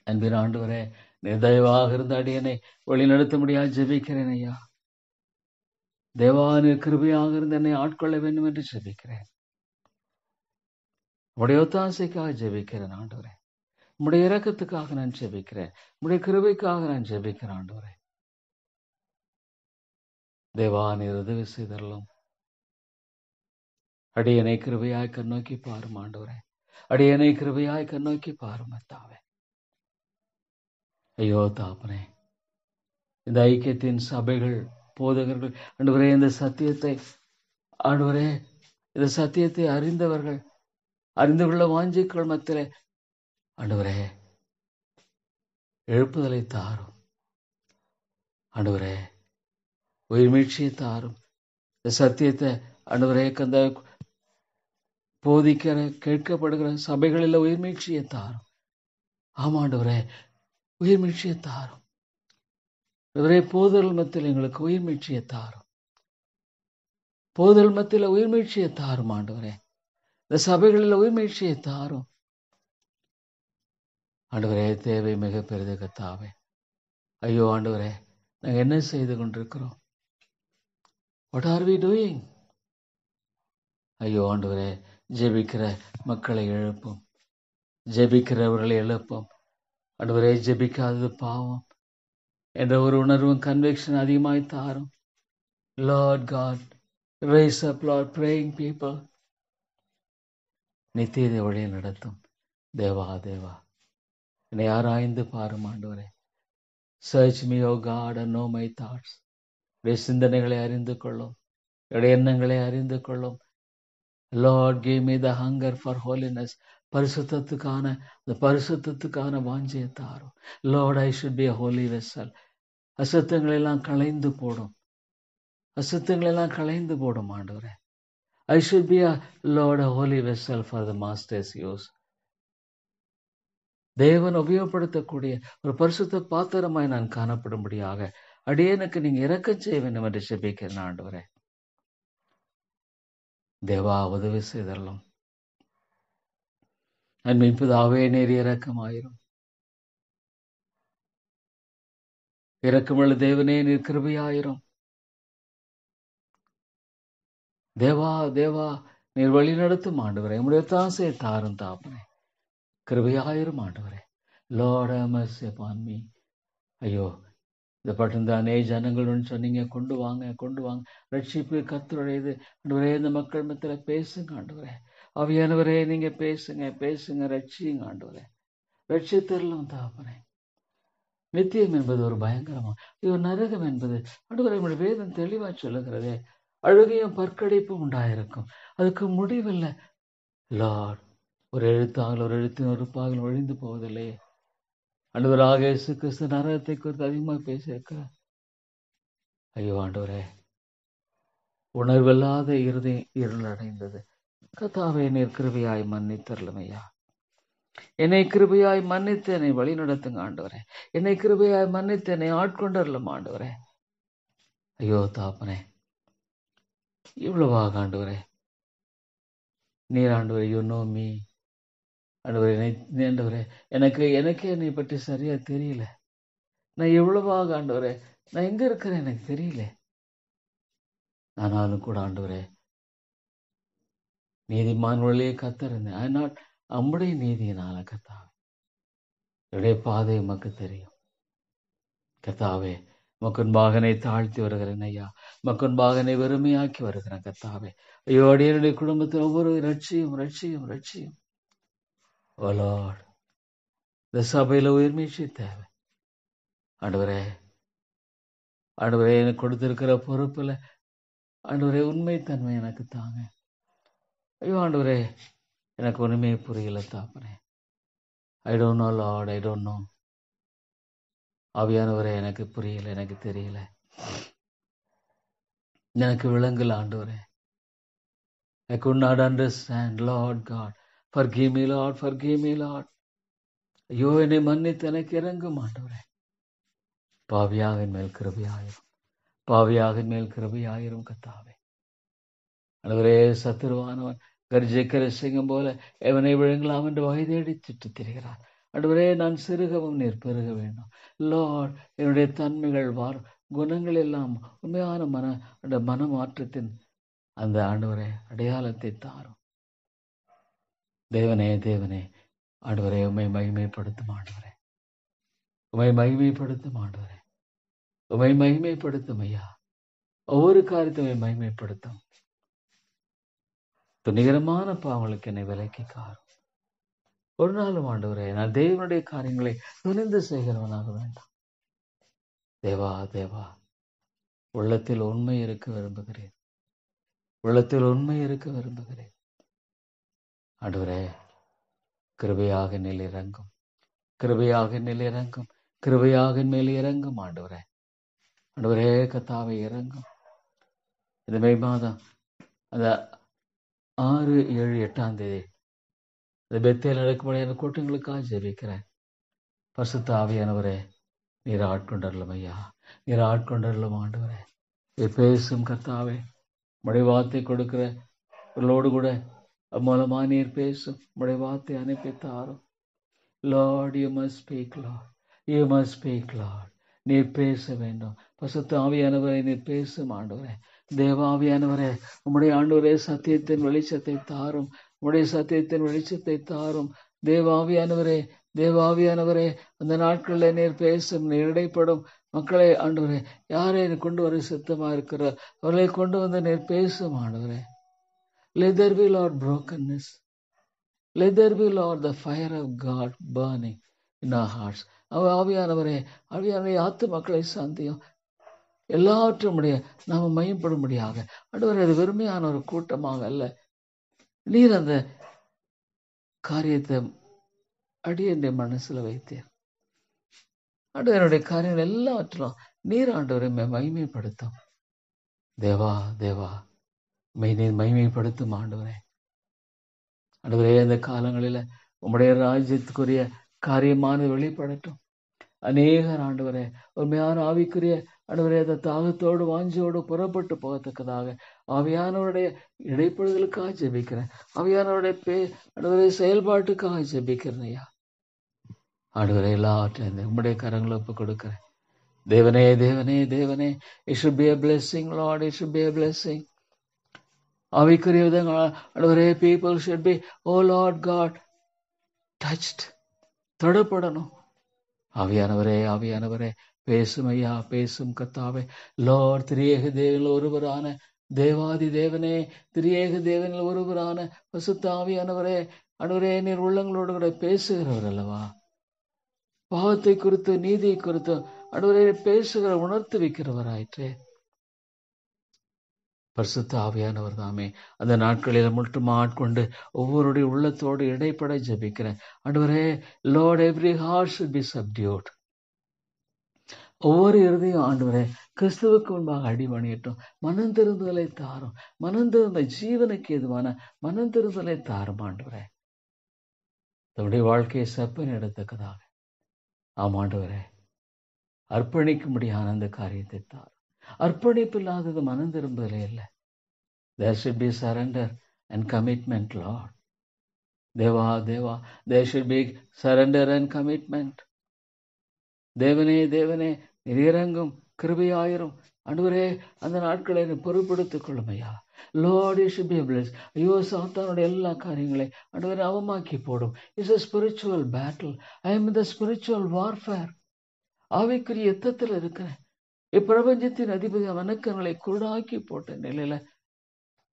அன்பின் ஆண்டவரே, நீ தயவாக இருந்த அடியனை வழி நடத்த முடியாது ஜெபிக்கிறேன் ஐயா. தேவா, நீர் கிருபையாக இருந்து என்னை ஆட்கொள்ள வேண்டும் என்று ஜெபிக்கிறேன். உடைய ஒத்தாசைக்காக ஜெபிக்கிறேன் ஆண்டவரே. உடைய இரக்கத்துக்காக நான் ஜெபிக்கிறேன். உடைய கிருபைக்காக நான் ஜெபிக்கிறேன் ஆண்டவரே. தேவா, நீர் உதவி செய்தரலும். அடியனை கிருபையாய் கண்ணோக்கி பாரும் ஆண்டவரே. அடியனை கிருபையாய் கண்ணோக்கி பாரும் தாவே. ஐயோ தாப்பனே, இந்த ஐக்கியத்தின் சபைகள், போதகர்கள் ஆண்டவரே, இந்த சத்தியத்தை ஆண்டவரே, இந்த சத்தியத்தை அறிந்தவர்கள், அறிந்து கொள்ள வாஞ்சிக்கள் மத்தியிலே ஆண்டவரே எழுப்புதலை தாரும் ஆண்டவரே. உயிர் மீட்சியை தாரும். இந்த சத்தியத்தை ஆண்டவரே கந்த போதிக்கிற கேட்கப்படுகிற சபைகளில் உயிர்மீழ்ச்சியை தாரும். ஆமாண்டவரே உயிர்மீழ்ச்சியை தாரும். இவரே போதல் மத்தியில் எங்களுக்கு உயிர்மீழ்ச்சியை தாரும். போதல் மத்தியில் உயிர்மீழ்ச்சியை தாரும் ஆண்டவரே. இந்த சபைகளில் உயிர்மீழ்ச்சியை தாரும் ஆண்டவரே. தேவை மிக பெரிது கர்த்தாவே. ஐயோ ஆண்டவரே, நாங்கள் என்ன செய்து கொண்டிருக்கிறோம்? What are we doing? ஐயோ ஆண்டவரே, ஜெபிக்கிற மக்களை எழுப்பும், ஜெபிக்கிறவர்களை எழுப்பும் ஆண்டவரே. ஜெபிக்காதது பாவம் என்ற ஒரு உணர்வும் கன்விக்ஷன் அதிகமாய் தாரும். Lord God, raise up Lord praying people. நித்திய வழியை நடத்தும் தேவா தேவா. என்னை ஆராய்ந்து பாரும் ஆண்டவரே. Search me, O God, and know my thoughts. என்னுடைய சிந்தனைகளை அறிந்து கொள்ளும், என்னுடைய எண்ணங்களை அறிந்து கொள்ளும். Lord, give me the hunger for holiness. பரிசுத்தத்துக்கான அந்த பரிசுத்தத்துக்கான வாஞ்சையை தாரும். Lord, I should be a holy vessel. அசுத்தங்களை எல்லாம் களைந்து போடும், அசுத்தங்களை எல்லாம் களைந்து போடும் ஆண்டவரே. I should be a Lord, a holy vessel for the master's use. தேவன் உபயோகப்படுத்தக்கூடிய ஒரு பரிசுத்த பாத்திரமாய் நான் காணப்படும்படியாக அடியேனுக்கு நீங்க இரக்கம் செய்ய வேண்டும் என்று ஜெபிக்கிறேன் ஆண்டவரே. தேவா உதவி செய்தரலாம். அன்பின் பிதாவே, நீர் இரக்கமாயிரும். இரக்கமுள்ள தேவனே, நீர் கிருபையாயிரும். தேவா தேவா, நீர் வழி நடத்தும் ஆண்டவரே. உம்முடைய தாசையை தாரும் தாப்பனே. கிருபையாயிரும் ஆண்டவரே. Lord have mercy upon me. ஐயோ, இந்த பட்டந்தானே ஜனங்களுடன் சொன்னீங்க, கொண்டு வாங்க கொண்டு வாங்க, ரட்சிப்பு கர்த்தருடையது ஆண்டவரே. இந்த மக்கள் மத்தியில் பேசுங்க ஆண்டவரே. ஆவியானவரே, நீங்க பேசுங்க பேசுங்க, ரட்சியுங்க ஆண்டவரே. ரட்சித்தரலாம் தாப்பனே. நித்தியம் என்பது ஒரு பயங்கரமா, ஐயோ நரகம் என்பது ஆண்டவரே உங்களுடைய வேதம் தெளிவா சொல்லுகிறதே. அழுகையும் பற்கடிப்பும் உண்டாயிருக்கும், அதுக்கு முடிவில்லை. லார்ட், ஒரு எழுத்தாகல ஒரு எழுத்தின் ஒரு பாகல் ஒழிந்து போவதில்லையே. ஆண்டவராக இயேசு கிறிஸ்து நரகத்தை குறித்து அதிகமாக பேசியிருக்கிறார். ஐயோ ஆண்டவரே, உணர்வில்லாத இருதயம் இருள் அடைந்தது. கர்த்தாவே, நீர் கிருபையாய் மன்னித்தரலும் ஐயா. என்னை கிருபையாய் மன்னித்து என்னை வழி நடத்துங்க ஆண்டவரே. என்னை கிருபையாய் மன்னித்து என்னை ஆட்கொண்டரலும் ஆண்டவரே. ஐயோ தாப்பனே, இவ்வளவாக ஆண்டவரே, நீர் ஆண்டவரே, யூ நோ மீ ஆண்டவரே. ஆண்டவரே, எனக்கே என்னை பற்றி சரியா தெரியல. நான் எவ்வளவாக ஆண்டவரே, நான் எங்க இருக்கிறேன் எனக்கு தெரியல. ஆனாலும் கூட ஆண்டவரே, நீதிமான் வழியே கத்திருந்தேன். அதனால் அம்முடைய நீதியினால கர்த்தாவே, என்னுடைய பாதை உமக்கு தெரியும். கர்த்தாவே, மக்குன்பாகனை தாழ்த்தி வருகிறேன் ஐயா. மக்குன்பாகனை வெறுமையாக்கி வருகிறேன் கர்த்தாவே. ஐயோ, அடியனுடைய குடும்பத்தில் ஒவ்வொரு ரட்சியும் ரட்சியும் ரட்சியும். ஓ லார்ட், இந்த சபையில உயிர்மீழ்ச்சி தேவை ஆண்டவரே. ஆண்டவரே, எனக்கு கொடுத்திருக்கிற பொறுப்புல ஆண்டவரே உண்மைத்தன்மை எனக்கு தாங்க. ஐயோ ஆண்டவரே, எனக்கு ஒண்ணுமே புரியல தாப்பனே. I don't know Lord, I don't know. ஆவியானவரே, எனக்கு புரியல, எனக்கு தெரியல, எனக்கு விளங்கல ஆண்டவரே. I could not understand, Lord God. Forgive me, Lord, forgive me, Lord. ஐயோ, என்னை மன்னித்து எனக்கு இறங்கும் ஆண்டவரே. பாவியாகின் மேல் கிருபையாயிரும், பாவியாகின் மேல் கிருபையாயிரும் கர்த்தாவே. ஆண்டவரே, சத்துருவானவன் கர்ஜிக்கிற சிங்கம் போல எவனை விழுங்கலாம் என்று வகை தேடி திட்டு திரிகிறார். ஆண்டவரே, நான் சிறுகவும் நீர் பெருக வேண்டும். லார்ட், என்னுடைய தன்மைகள் குணங்கள் எல்லாம் உண்மையான மனமாற்றத்தின் அந்த ஆண்டவரே அடையாளத்தை தாரும். தேவனே தேவனே, ஆண்டவரே, உம்மை மகிமைப்படுத்தும் ஆண்டவரே, உம்மை மகிமைப்படுத்தும் ஆண்டவரே, உம்மை மகிமைப்படுத்தும் ஐயா. ஒவ்வொரு காரியத்தையும் மகிமைப்படுத்தும். துணிகரமான பாவங்களுக்கு என்னை விலக்கி காரும். ஒரு நாளும் ஆண்டவரே, நான் தேவனுடைய காரியங்களை துணிந்து செய்கிறவனாக வேண்டாம். தேவா தேவா, உள்ளத்தில் உண்மை இருக்க விரும்புகிறேன், உள்ளத்தில் உண்மை இருக்க விரும்புகிறேன். ஆண்டவரே, கிருபையாக நிலை இறங்கும், கிருபையாக நிலை இறங்கும், கிருபையாக மேல் இறங்கும் ஆண்டவரே. ஆண்டவரே கர்த்தாவே, இறங்கும். இந்த மே மாதம் அந்த 6, 7, 8ஆம் தேதி இந்த பெத்தேல் நடக்கும்படியான கூட்டங்களுக்காக ஜெபிக்கிறேன். பரிசுத்த ஆவியானவரே, நீர் ஆட்கொண்டருளும் ஐயா, நீர் ஆட்கொண்டருளும் ஆண்டவரே. நீர் பேசும் கர்த்தாவே, உம்முடைய வார்த்தை கொடுக்கிறவர்களோடு கூட மூலமா நீர் பேசும். உம்முடைய வார்த்தை அனுப்பி தாரும். Lord, you must speak, Lord. You must speak, Lord. நீர் பேச வேண்டும். பரிசுத்த ஆவியானவரை நீர் பேசும் ஆண்டவரே. தேவாவியானவரே, உம்முடைய ஆண்டவரே சத்தியத்தின் வெளிச்சத்தை தாரும். உம்முடைய சத்தியத்தின் வெளிச்சத்தை தாரும். தேவாவியானவரே, தேவாவியானவரே, அந்த நாட்களில் நீர் பேசும், நீர் இடைப்படும் மக்களை ஆண்டவரே, யாரை கொண்டு வர சித்தமா இருக்கிறார் அவர்களை கொண்டு வந்து நீர் பேசும் ஆண்டவரே. Let there be, Lord, brokenness. Let there be, Lord, the fire of God burning in our hearts. ஆவியானவரே, ஆவியானவரே, ஆத்து மக்களை சாந்தியும் எல்லாவற்றும் நாம மையப்படும்படியாக ஆண்டவரே, அது வெறுமையான ஒரு கூட்டமாக அல்ல. நீர் அந்த காரியத்தை அடியனுடைய மனசுல வைத்தீர் ஆண்டவர். என்னுடைய காரியங்கள் எல்லாவற்றிலும் நீர் ஆண்டவரை மகிமைப்படுத்தும். தேவா தேவா, நீர் மகிமைப்படுத்தும் ஆண்டவரே. ஆண்டவரே, இந்த காலங்களில உம்முடைய ராஜ்யத்துக்குரிய காரியமானது வெளிப்படட்டும். அநேகர் ஆண்டவரே உண்மையான ஆவிக்குரிய ஆண்டவரே அந்த தாகத்தோடு வாஞ்சியோடு புறப்பட்டு போகத்தக்கதாக ஆவியானவருடைய இடைப்படுதலுக்காக ஜெபிக்கிறேன். ஆவியானவருடைய ஆண்டவரே செயல்பாட்டுக்காக ஜெபிக்கிறேன் ஐயா. ஆண்டவரே, எல்லாவற்றையும் உம்முடைய கரங்களை ஒப்பு கொடுக்கிறேன். தேவனே தேவனே தேவனே, it should be a blessing, Lord, it should be a blessing. ஆவிக்குரிய விதங்கள் ஆண்டவரே, people should be, oh Lord God, touched, தொடப்படணும். ஆவியானவரே, ஆவியானவரே, பேசும் ஐயா, பேசும் கர்த்தாவே. லார்ட், திரியேக தேவனில் ஒருவரான தேவாதி தேவனே, திரியேக தேவனில் ஒருவரான பரிசுத்த ஆவியானவரே, ஆண்டவரே, நீர் உள்ளங்களோடு கூட பேசுகிறவர் அல்லவா? பாவத்தை குறித்து நீதியை குறித்து ஆண்டவரே பேசுகிற உணர்த்து வைக்கிறவராயிற்றே. பரிசுத்த ஆவியானவர் தாமே அந்த நாட்களில் மட்டும் ஆட்கொண்டு ஒவ்வொருடைய உள்ளத்தோடு இடைப்பட ஜெபிக்கிறேன். ஆண்டவரே, Lord, every heart should be subdued. ஒவ்வொரு இறுதியும் ஆண்டவரே கிறிஸ்துவுக்கு முன்பாக அடிபணியட்டும். மனம் திருந்துதலை தாரும். மனம் திருந்த ஜீவனுக்கு எதுவான மனம் திருந்துதலை தாரும் ஆண்டவரே. தன்னுடைய வாழ்க்கையை செப்பன் எடுத்தக்கதாக ஆமாண்டவரே, அர்ப்பணிக்கும்படியான அந்த காரியத்தை தாரும். அர்ப்பணிப்பு இல்லாதது மனம் திரும்புதலே இல்லை. There should be surrender and commitment, Lord. Deva Deva, there should be surrender and commitment. தேவனே தேவனே, இறங்கும் கிருபையாயிரும் ஆண்டவரே, அந்த நாட்களை பொறுப்படுத்திக் கொள்ளும் ஐயா. Lord, you should be blessed. ஐயோ, சாத்தானுடைய எல்லா காரியங்களை ஆண்டவரே அவமாக்கி போடும். It's a spiritual battle. I am in the spiritual warfare. ஆவிக்குரிய யுத்தத்தில் இருக்கிறேன். இப்பிரபஞ்சத்தின் அதிபதி வணக்கங்களை குருடாக்கி போட்ட நிலையில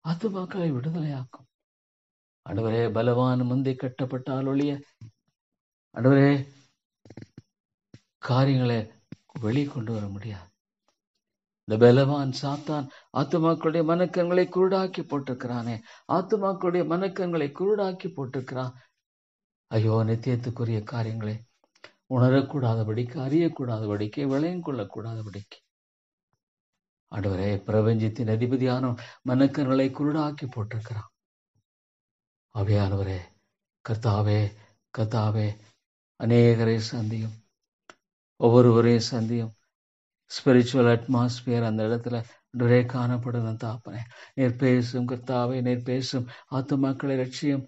ஆத்துமாக்களை விடுதலையாக்கும் ஆண்டவரே. பலவான் முந்தி கட்டப்பட்டால் ஒழிய ஆண்டவரே காரியங்களை வெளிக்கொண்டு வர முடியாது. இந்த பலவான் சாத்தான் ஆத்துமாக்களுடைய மனக்கங்களை குருடாக்கி போட்டிருக்கிறானே, ஆத்துமாக்களுடைய மனக்கங்களை குருடாக்கி போட்டிருக்கிறான். ஐயோ, நித்தியத்துக்குரிய காரியங்களை உணரக்கூடாதபடிக்கு, அறியக்கூடாதபடிக்கு, விளையம் கொள்ளக்கூடாதபடிக்கு ஆண்டவரே பிரபஞ்சத்தின் அதிபதியான மனக்கங்களை குருடாக்கி போட்டிருக்கிறான். ஆவியானவரே, கர்த்தாவே கர்த்தாவே, அநேகரை சந்தியும், ஒவ்வொருவரையும் சந்தியும். ஸ்பிரிச்சுவல் அட்மாஸ்பியர் அந்த இடத்துல ஆண்டவரே காணப்படும். தாப்பனே, நீர் பேசும் கர்த்தாவே, நீர் பேசும். ஆத்துமாக்களை ரட்சியும்.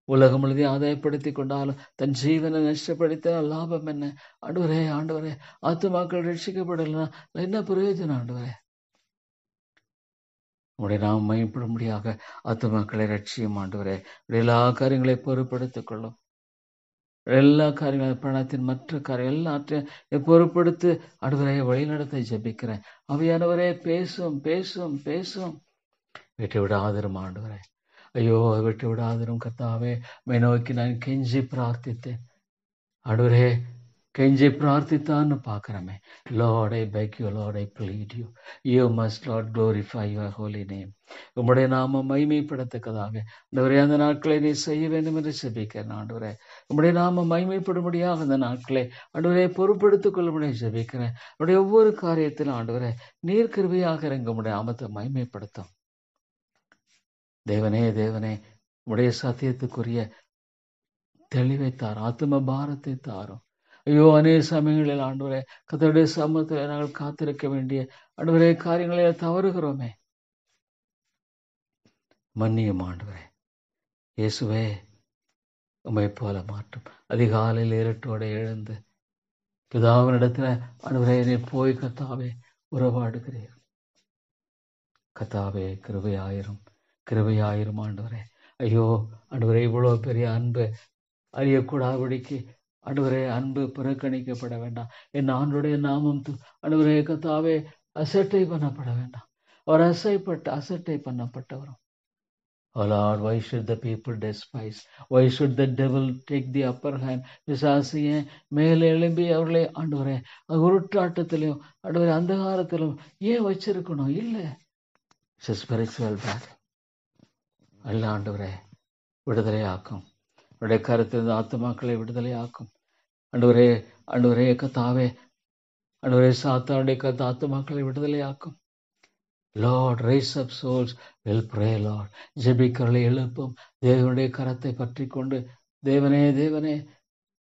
உலகம் முழுதை ஆதாயப்படுத்தி கொண்டாலும் தன் ஜீவனை நஷ்டப்படுத்த லாபம் என்ன ஆண்டவரே? ஆண்டவரே, ஆத்துமாக்கள் ரட்சிக்கப்படலாம், என்ன பிரயோஜனம் ஆண்டவரே? உடைய நாம் மையப்படும்படியாக ஆத்துமாக்களை ரட்சியும் ஆண்டவரே. எல்லா காரியங்களை பொறுப்படுத்திக் கொள்ளும். எல்லா காரியங்களும் பணத்தின் மற்ற காரியம் எல்லாற்றையும் பொறுப்படுத்தி ஆண்டவரே வழிநடத்த ஜெபிக்கிறேன். ஆவியானவரே, பேசும் பேசும் பேசும். விட்டு விடாதிரும் ஆண்டவரே. ஐயோ, விட்டு விடாதிரும் கர்த்தாவே. மை நோக்கி நான் கெஞ்சி பிரார்த்தித்தேன் ஆண்டவரே, கெஞ்சி பிரார்த்தித்தான்னு பார்க்கிறமே. Lord, I beg you, Lord, I plead you. You must, Lord, glorify your holy name. உம்முடைய நாம மகிமைப்படத்தக்கதாக ஆண்டவரே அந்த நாட்களை நீ செய்ய வேண்டும் என்று ஜெபிக்கிறேன் ஆண்டவரே. உம்முடைய நாம மகிமைப்படும்படியாக அந்த நாட்களை ஆண்டவரே பொறுப்படுத்திக் கொள்ளும்படியாக ஜெபிக்கிறேன். உடைய ஒவ்வொரு காரியத்திலும் ஆண்டவரே நீர் கிருபையாக இறங்க உம்முடைய நாமத்தை மகிமைப்படுத்தும். தேவனே தேவனே, உடைய சத்தியத்துக்குரிய தெளிவை தாரும், ஆத்ம பாரத்தை தாரும். ஐயோ, அநேக சமயங்களில் ஆண்டவரே கர்த்தருடைய சமூகத்தில் நாங்கள் காத்திருக்க வேண்டிய ஆண்டவரே காரியங்களை தவறுகிறோமே, மன்னியும் ஆண்டவரே. இயேசுவே, உம்மை போல மாற்றும். அதிகாலையில் இருட்டோட எழுந்து பிதாவினிடத்துல ஆண்டவரே நீ போய் கர்த்தாவே உறவாடுகிறீர். கர்த்தாவே கிருபையாயிரும், கிருபையாயிரும் ஆண்டவரே. ஐயோ ஆண்டவரே, இவ்வளவு பெரிய அன்பு அறியக்கூடாதபடிக்கு ஆண்டவரே அன்பு புறக்கணிக்கப்பட வேண்டாம். என் ஆண்டுடைய நாமம் ஆண்டவரே கர்த்தாவே அசட்டை பண்ணப்பட வேண்டாம். அவர் அசட்டை பண்ணப்பட்டவரும். Oh Lord, why should the people despise? Why should the devil take the upper hand? பிசாசிய மேலே எழும்பி அவர்களை ஆண்டவரே உருட்டாட்டத்திலையும் ஆண்டவரே அந்தகாரத்திலும் ஏன் வச்சிருக்கணும்? இல்லை, ஸ்பிரிச்சுவல் பேட்டில் அல்ல ஆண்டவரே, விடுதலை ஆக்கும். அவருடைய கருத்திலிருந்து ஆத்துமாக்களை விடுதலை ஆக்கும். ஆண்டவரே ஆண்டவரே கர்த்தாவே ஆண்டவரே சாத்தானுடைய கருத்து ஆத்துமாக்களை விடுதலை ஆக்கும். Lord, raise up souls. We'll pray, Lord. ஜெபிக்கிறவர்களை எழுப்பும். தேவனுடைய கரத்தை பற்றி கொண்டு தேவனே தேவனே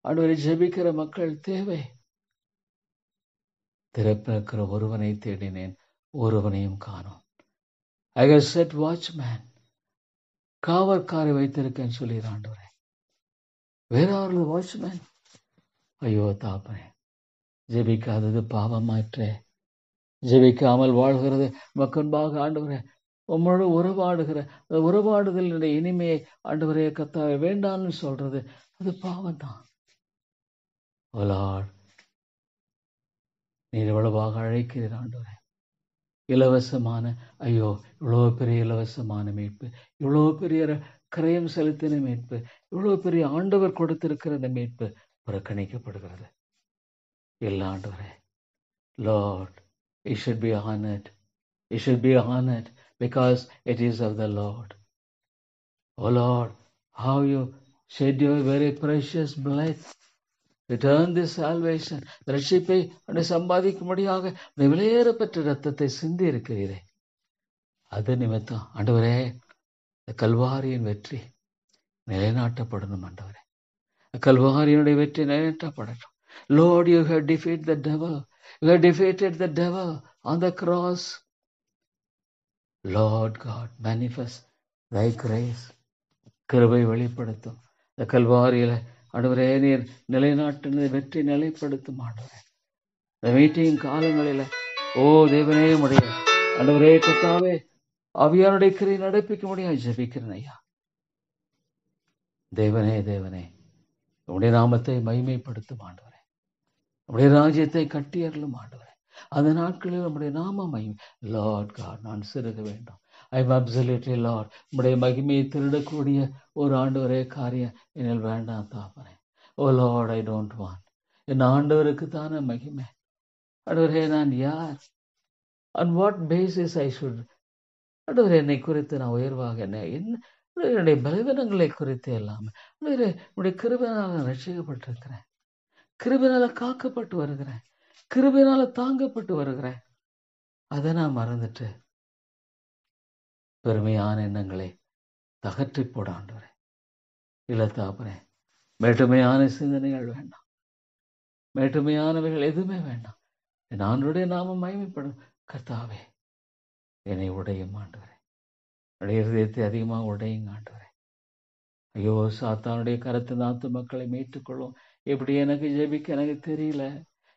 ஆண்டவரை ஜெபிக்கிற மக்கள் தேவை. திறப்பிருக்கிற ஒருவனை தேடினேன், ஒருவனையும் காணோம். I have set watchman. காவற்காரை வைத்திருக்கேன்னு சொல்லிடுற ஆண்டவரே. Where are the watchmen? ஐயோ தாப்பனே, ஜெபிக்காதது பாவமாற்றே. ஜெபிக்காமல் வாழ்கிறது மக்கன்பாக ஆண்டவரே உம்மோடு உறவாடுகிற உறவாடுதல் இனிமையை ஆண்டவரே கர்த்தாவே வேண்டாம்னு சொல்றது அது பாவம் தான். ஓ லார்ட், நீர் எவ்வளவாக அழைக்கிறீர் ஆண்டவரே. இலவசமான ஐயோ இவ்வளவு பெரிய இலவசமான மீட்பு, இவ்வளவு பெரிய கிரயம் செலுத்தின மீட்பு, இவ்வளவு பெரிய ஆண்டவர் கொடுத்திருக்கிற இந்த மீட்பு புறக்கணிக்கப்படுகிறது. இல்லை ஆண்டவரே. Lord, it should be honored. It should be honored because it is of the Lord. Oh Lord, how you shed your very precious blood. Return this salvation. ரட்சிப்பை சம்பாதிக்கும்படியாக விலையேறப்பட்ட ரத்தத்தை சிந்தி இருக்கிறீரே, அது நிமித்தம் ஆண்டவரே கல்வாரியின் வெற்றி நிலைநாட்டப்படணும். ஆண்டவரே கல்வாரியினுடைய வெற்றி நிலைநாட்டப்படட்டும். Lord, you have defeated the devil. You have defeated the devil on the cross. Lord God, manifest thy grace. கிருபை வெளிப்படுத்தும். இந்த கல்வாரியில ஆண்டவரே நீர் நிலைநாட்டினதை வெற்றி நிலைப்படுத்தும் ஆண்டவரே. இந்த மீட்டிங் காலங்களில ஓ தேவனே உடைய ஆண்டவரே கர்த்தாவே ஆவியானுடைய கிரியை நடப்பிக்க முடியாது ஜெபிக்கிறேன் ஐயா. தேவனே தேவனே உடைய நாமத்தை மகிமைப்படுத்தும் ஆண்டவரே. நம்முடைய ராஜ்யத்தை கட்டியறலும் ஆண்டவரே. அந்த நாட்களில் நம்முடைய நாம மகிமை. லார்ட் காட், நான் சிறுக வேண்டும். I am absolutely Lord. நம்முடைய மகிமையை திருடக்கூடிய ஒரு ஆண்டவரே காரியம் என்னில் வேண்டாம் தாப்பனே. ஓ லார்ட், ஐ டோன்ட் வாண்ட். என் ஆண்டவருக்கு தானே மகிமை. ஆண்டவரே நான் யார்? On what basis I should? ஆண்டவரே என்னை குறித்து நான் உயர்வாக என்னுடைய பலவீனங்களை குறித்து எல்லாமே உடைய கிருபையினால் நான் ரட்சிக்கப்பட்டிருக்கிறேன். கிருபையினால காக்கப்பட்டு வருகிறேன். கிருபையினால தாங்கப்பட்டு வருகிறேன். அதை நான் மறந்துட்டு பெருமையான எண்ணங்களை தகற்றி போட ஆண்டவரே. இல்லை தாப்பனே, மேட்டுமையான சிந்தனைகள் வேண்டாம். மேட்டுமையானவைகள் எதுவுமே வேண்டாம். என் ஆண்டவருடைய நாமம் மகிமைப்படும். கர்த்தாவே என்னை உடையும் ஆண்டவரே. என்னுடைய இதயத்தை அதிகமாக உடையுங்க ஆண்டவரே. ஐயோ சாத்தானுடைய கருத்து நாத்து மக்களை மீட்டுக்கொள்ளும். எப்படி எனக்கு ஜெபிக்க எனக்கு தெரியல,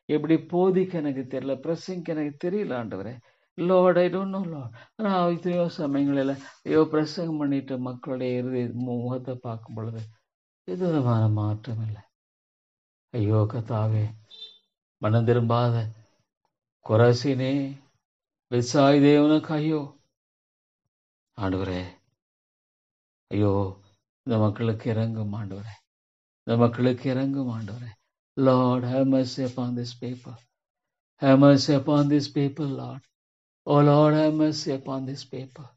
எப்படி போதிக்க எனக்கு தெரியல, பிரசங்க எனக்கு தெரியல ஆண்டவரே. Lord, I don't know Lord. ஆனால் இத்தனையோ சமயங்களில் ஐயோ பிரசங்கம் பண்ணிட்டு மக்களுடைய இறுதி முகத்தை பார்க்கும் பொழுது எது விதமான மாற்றம் இல்லை. ஐயோ கர்த்தாவே, மனம் திரும்பாத கொராசினே, பெத்சாய் தேவனுக்கு ஐயோ ஆண்டவரே. ஐயோ இந்த மக்களுக்கு இறங்கும் ஆண்டவரே. இந்த மக்களுக்கு இறங்கும் ஆண்டவரே. Lord, have mercy upon this people. Have mercy upon this people, Lord. Oh Lord, have mercy upon this people.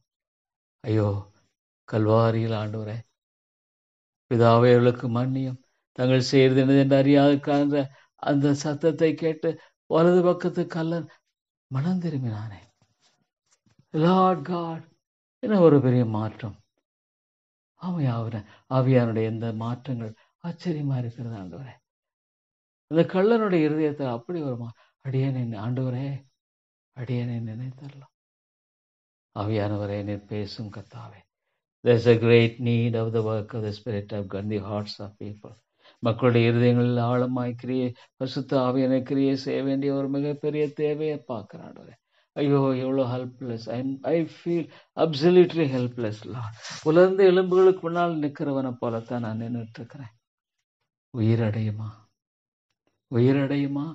ஐயோ கல்வாரியில் ஆண்டவரே பிதாவே அவர்களுக்கு மன்னியும். தங்கள் செய்தது என்று அறியாத அந்த சத்தத்தை கேட்டு வலது பக்கத்து கல்லன் மனம் திரும்பினானே. லார்ட் காட், என்ன ஒரு பெரிய மாற்றம். ஆவியானுடைய இந்த மாற்றங்கள் ஆச்சரியமா இருக்கிறது ஆண்டவரே. அந்த கள்ளனுடைய இருதயத்தில் அப்படி வருமா? அடியேனை ஆண்டவரே, அடியேனை நினைத்தரலாம். ஆவியானவரே, நீர் பேசும் கர்த்தாவே. There's a great need of the work of the Spirit of God in the hearts of people. மக்களுடைய இருதயங்களில் ஆழமாய் பரிசுத்த ஆவியான கிரியை செய்ய வேண்டிய ஒரு மிகப்பெரிய தேவையை பார்க்கிறான். ஐயோ, எவ்வளோ helpless. I feel absolutely helpless Lord. உலர்ந்த எலும்புகளுக்கு முன்னால் நிற்கிறவனை போலத்தான் நான் நின்றுட்டு இருக்கிறேன். உயிரடையுமா, உயிரடையுமா?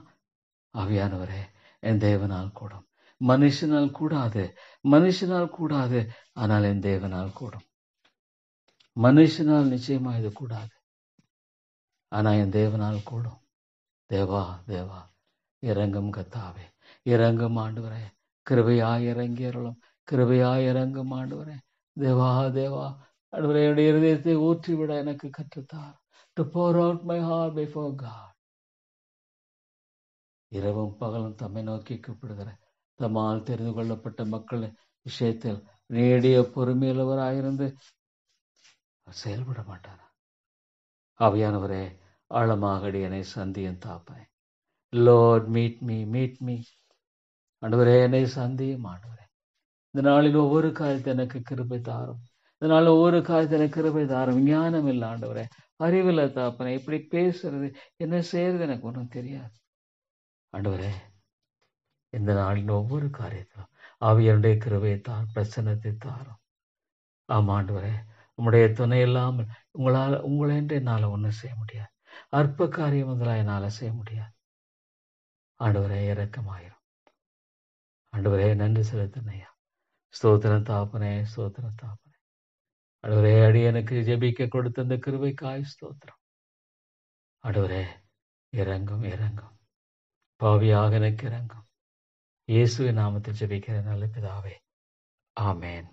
ஆவியானவரே, என் தேவனால் கூடும். மனுஷனால் கூடாது, மனுஷனால் கூடாது, ஆனால் என் தேவனால் கூடும். மனுஷனால் நிச்சயமா இது கூடாது, ஆனா என் தேவனால் கூடும். தேவா, தேவா, இறங்கும் கர்த்தாவே, இறங்கும் ஆண்டவரே. கிருபையாய் இறங்கி அருளும், கிருபையாய் இறங்கும் ஆண்டவரே. தேவா, தேவா, ஆண்டவரே, என்னுடைய இருதயத்தை ஊற்றிவிட எனக்கு கற்றுத்தார். To pour out my heart before God. இரவும் பகலும் தம்மை நோக்கி கூப்பிடுகிற தம்மால் தெரிந்து கொள்ளப்பட்ட மக்கள் விஷயத்தில் நீடிய பொறுமையுள்ளவராயிருந்து செயல்பட மாட்டாரா? ஆவியானவரே, ஆழமாக என்னை சந்தியும் தாப்பனே. Lord, meet me. ஆண்டவரே, என்னை சந்தியும் ஆண்டவரே. இந்த நாளில் ஒவ்வொரு காரியத்தை எனக்கு கிருபை தாரும். இந்த நாளில் ஒவ்வொரு காரியத்தை எனக்கு கிருபை தாரும். ஞானம் இல்லை ஆண்டவரே, அறிவில்லை தாப்பனே. இப்படி பேசுறது, என்ன செய்யறது எனக்கு ஒன்றும் தெரியாது ஆண்டவரே. இந்த நாளின் ஒவ்வொரு காரியத்திலும் ஆவியனுடைய கிருபையை தார், பிரசன்னத்தை தாரும். ஆமா ஆண்டவரே, உம்முடைய துணை இல்லாமல் உங்களை என்று என்னால் ஒன்றும் செய்ய முடியாது. அற்ப காரியம் முதலாக என்னால் செய்ய முடியாது. ஆண்டவரே, இரக்கமாயிரும். ஆண்டவரே, நன்றி செலுத்தினையா. ஸ்தோத்திரம் தாப்பனே, ஸ்தோத்திரம் தாப்பனே. ஆண்டவரே, அடியனுக்கு ஜெபிக்க கொடுத்த அந்த கிருபைக்காய் ஸ்தோத்திரம். ஆண்டவரே, இறங்கும், பாவியாக எனக்கு இறங்கும். இயேசுவின் நாமத்தில் ஜெபிக்கிற நல்ல பிதாவே, ஆமேன்.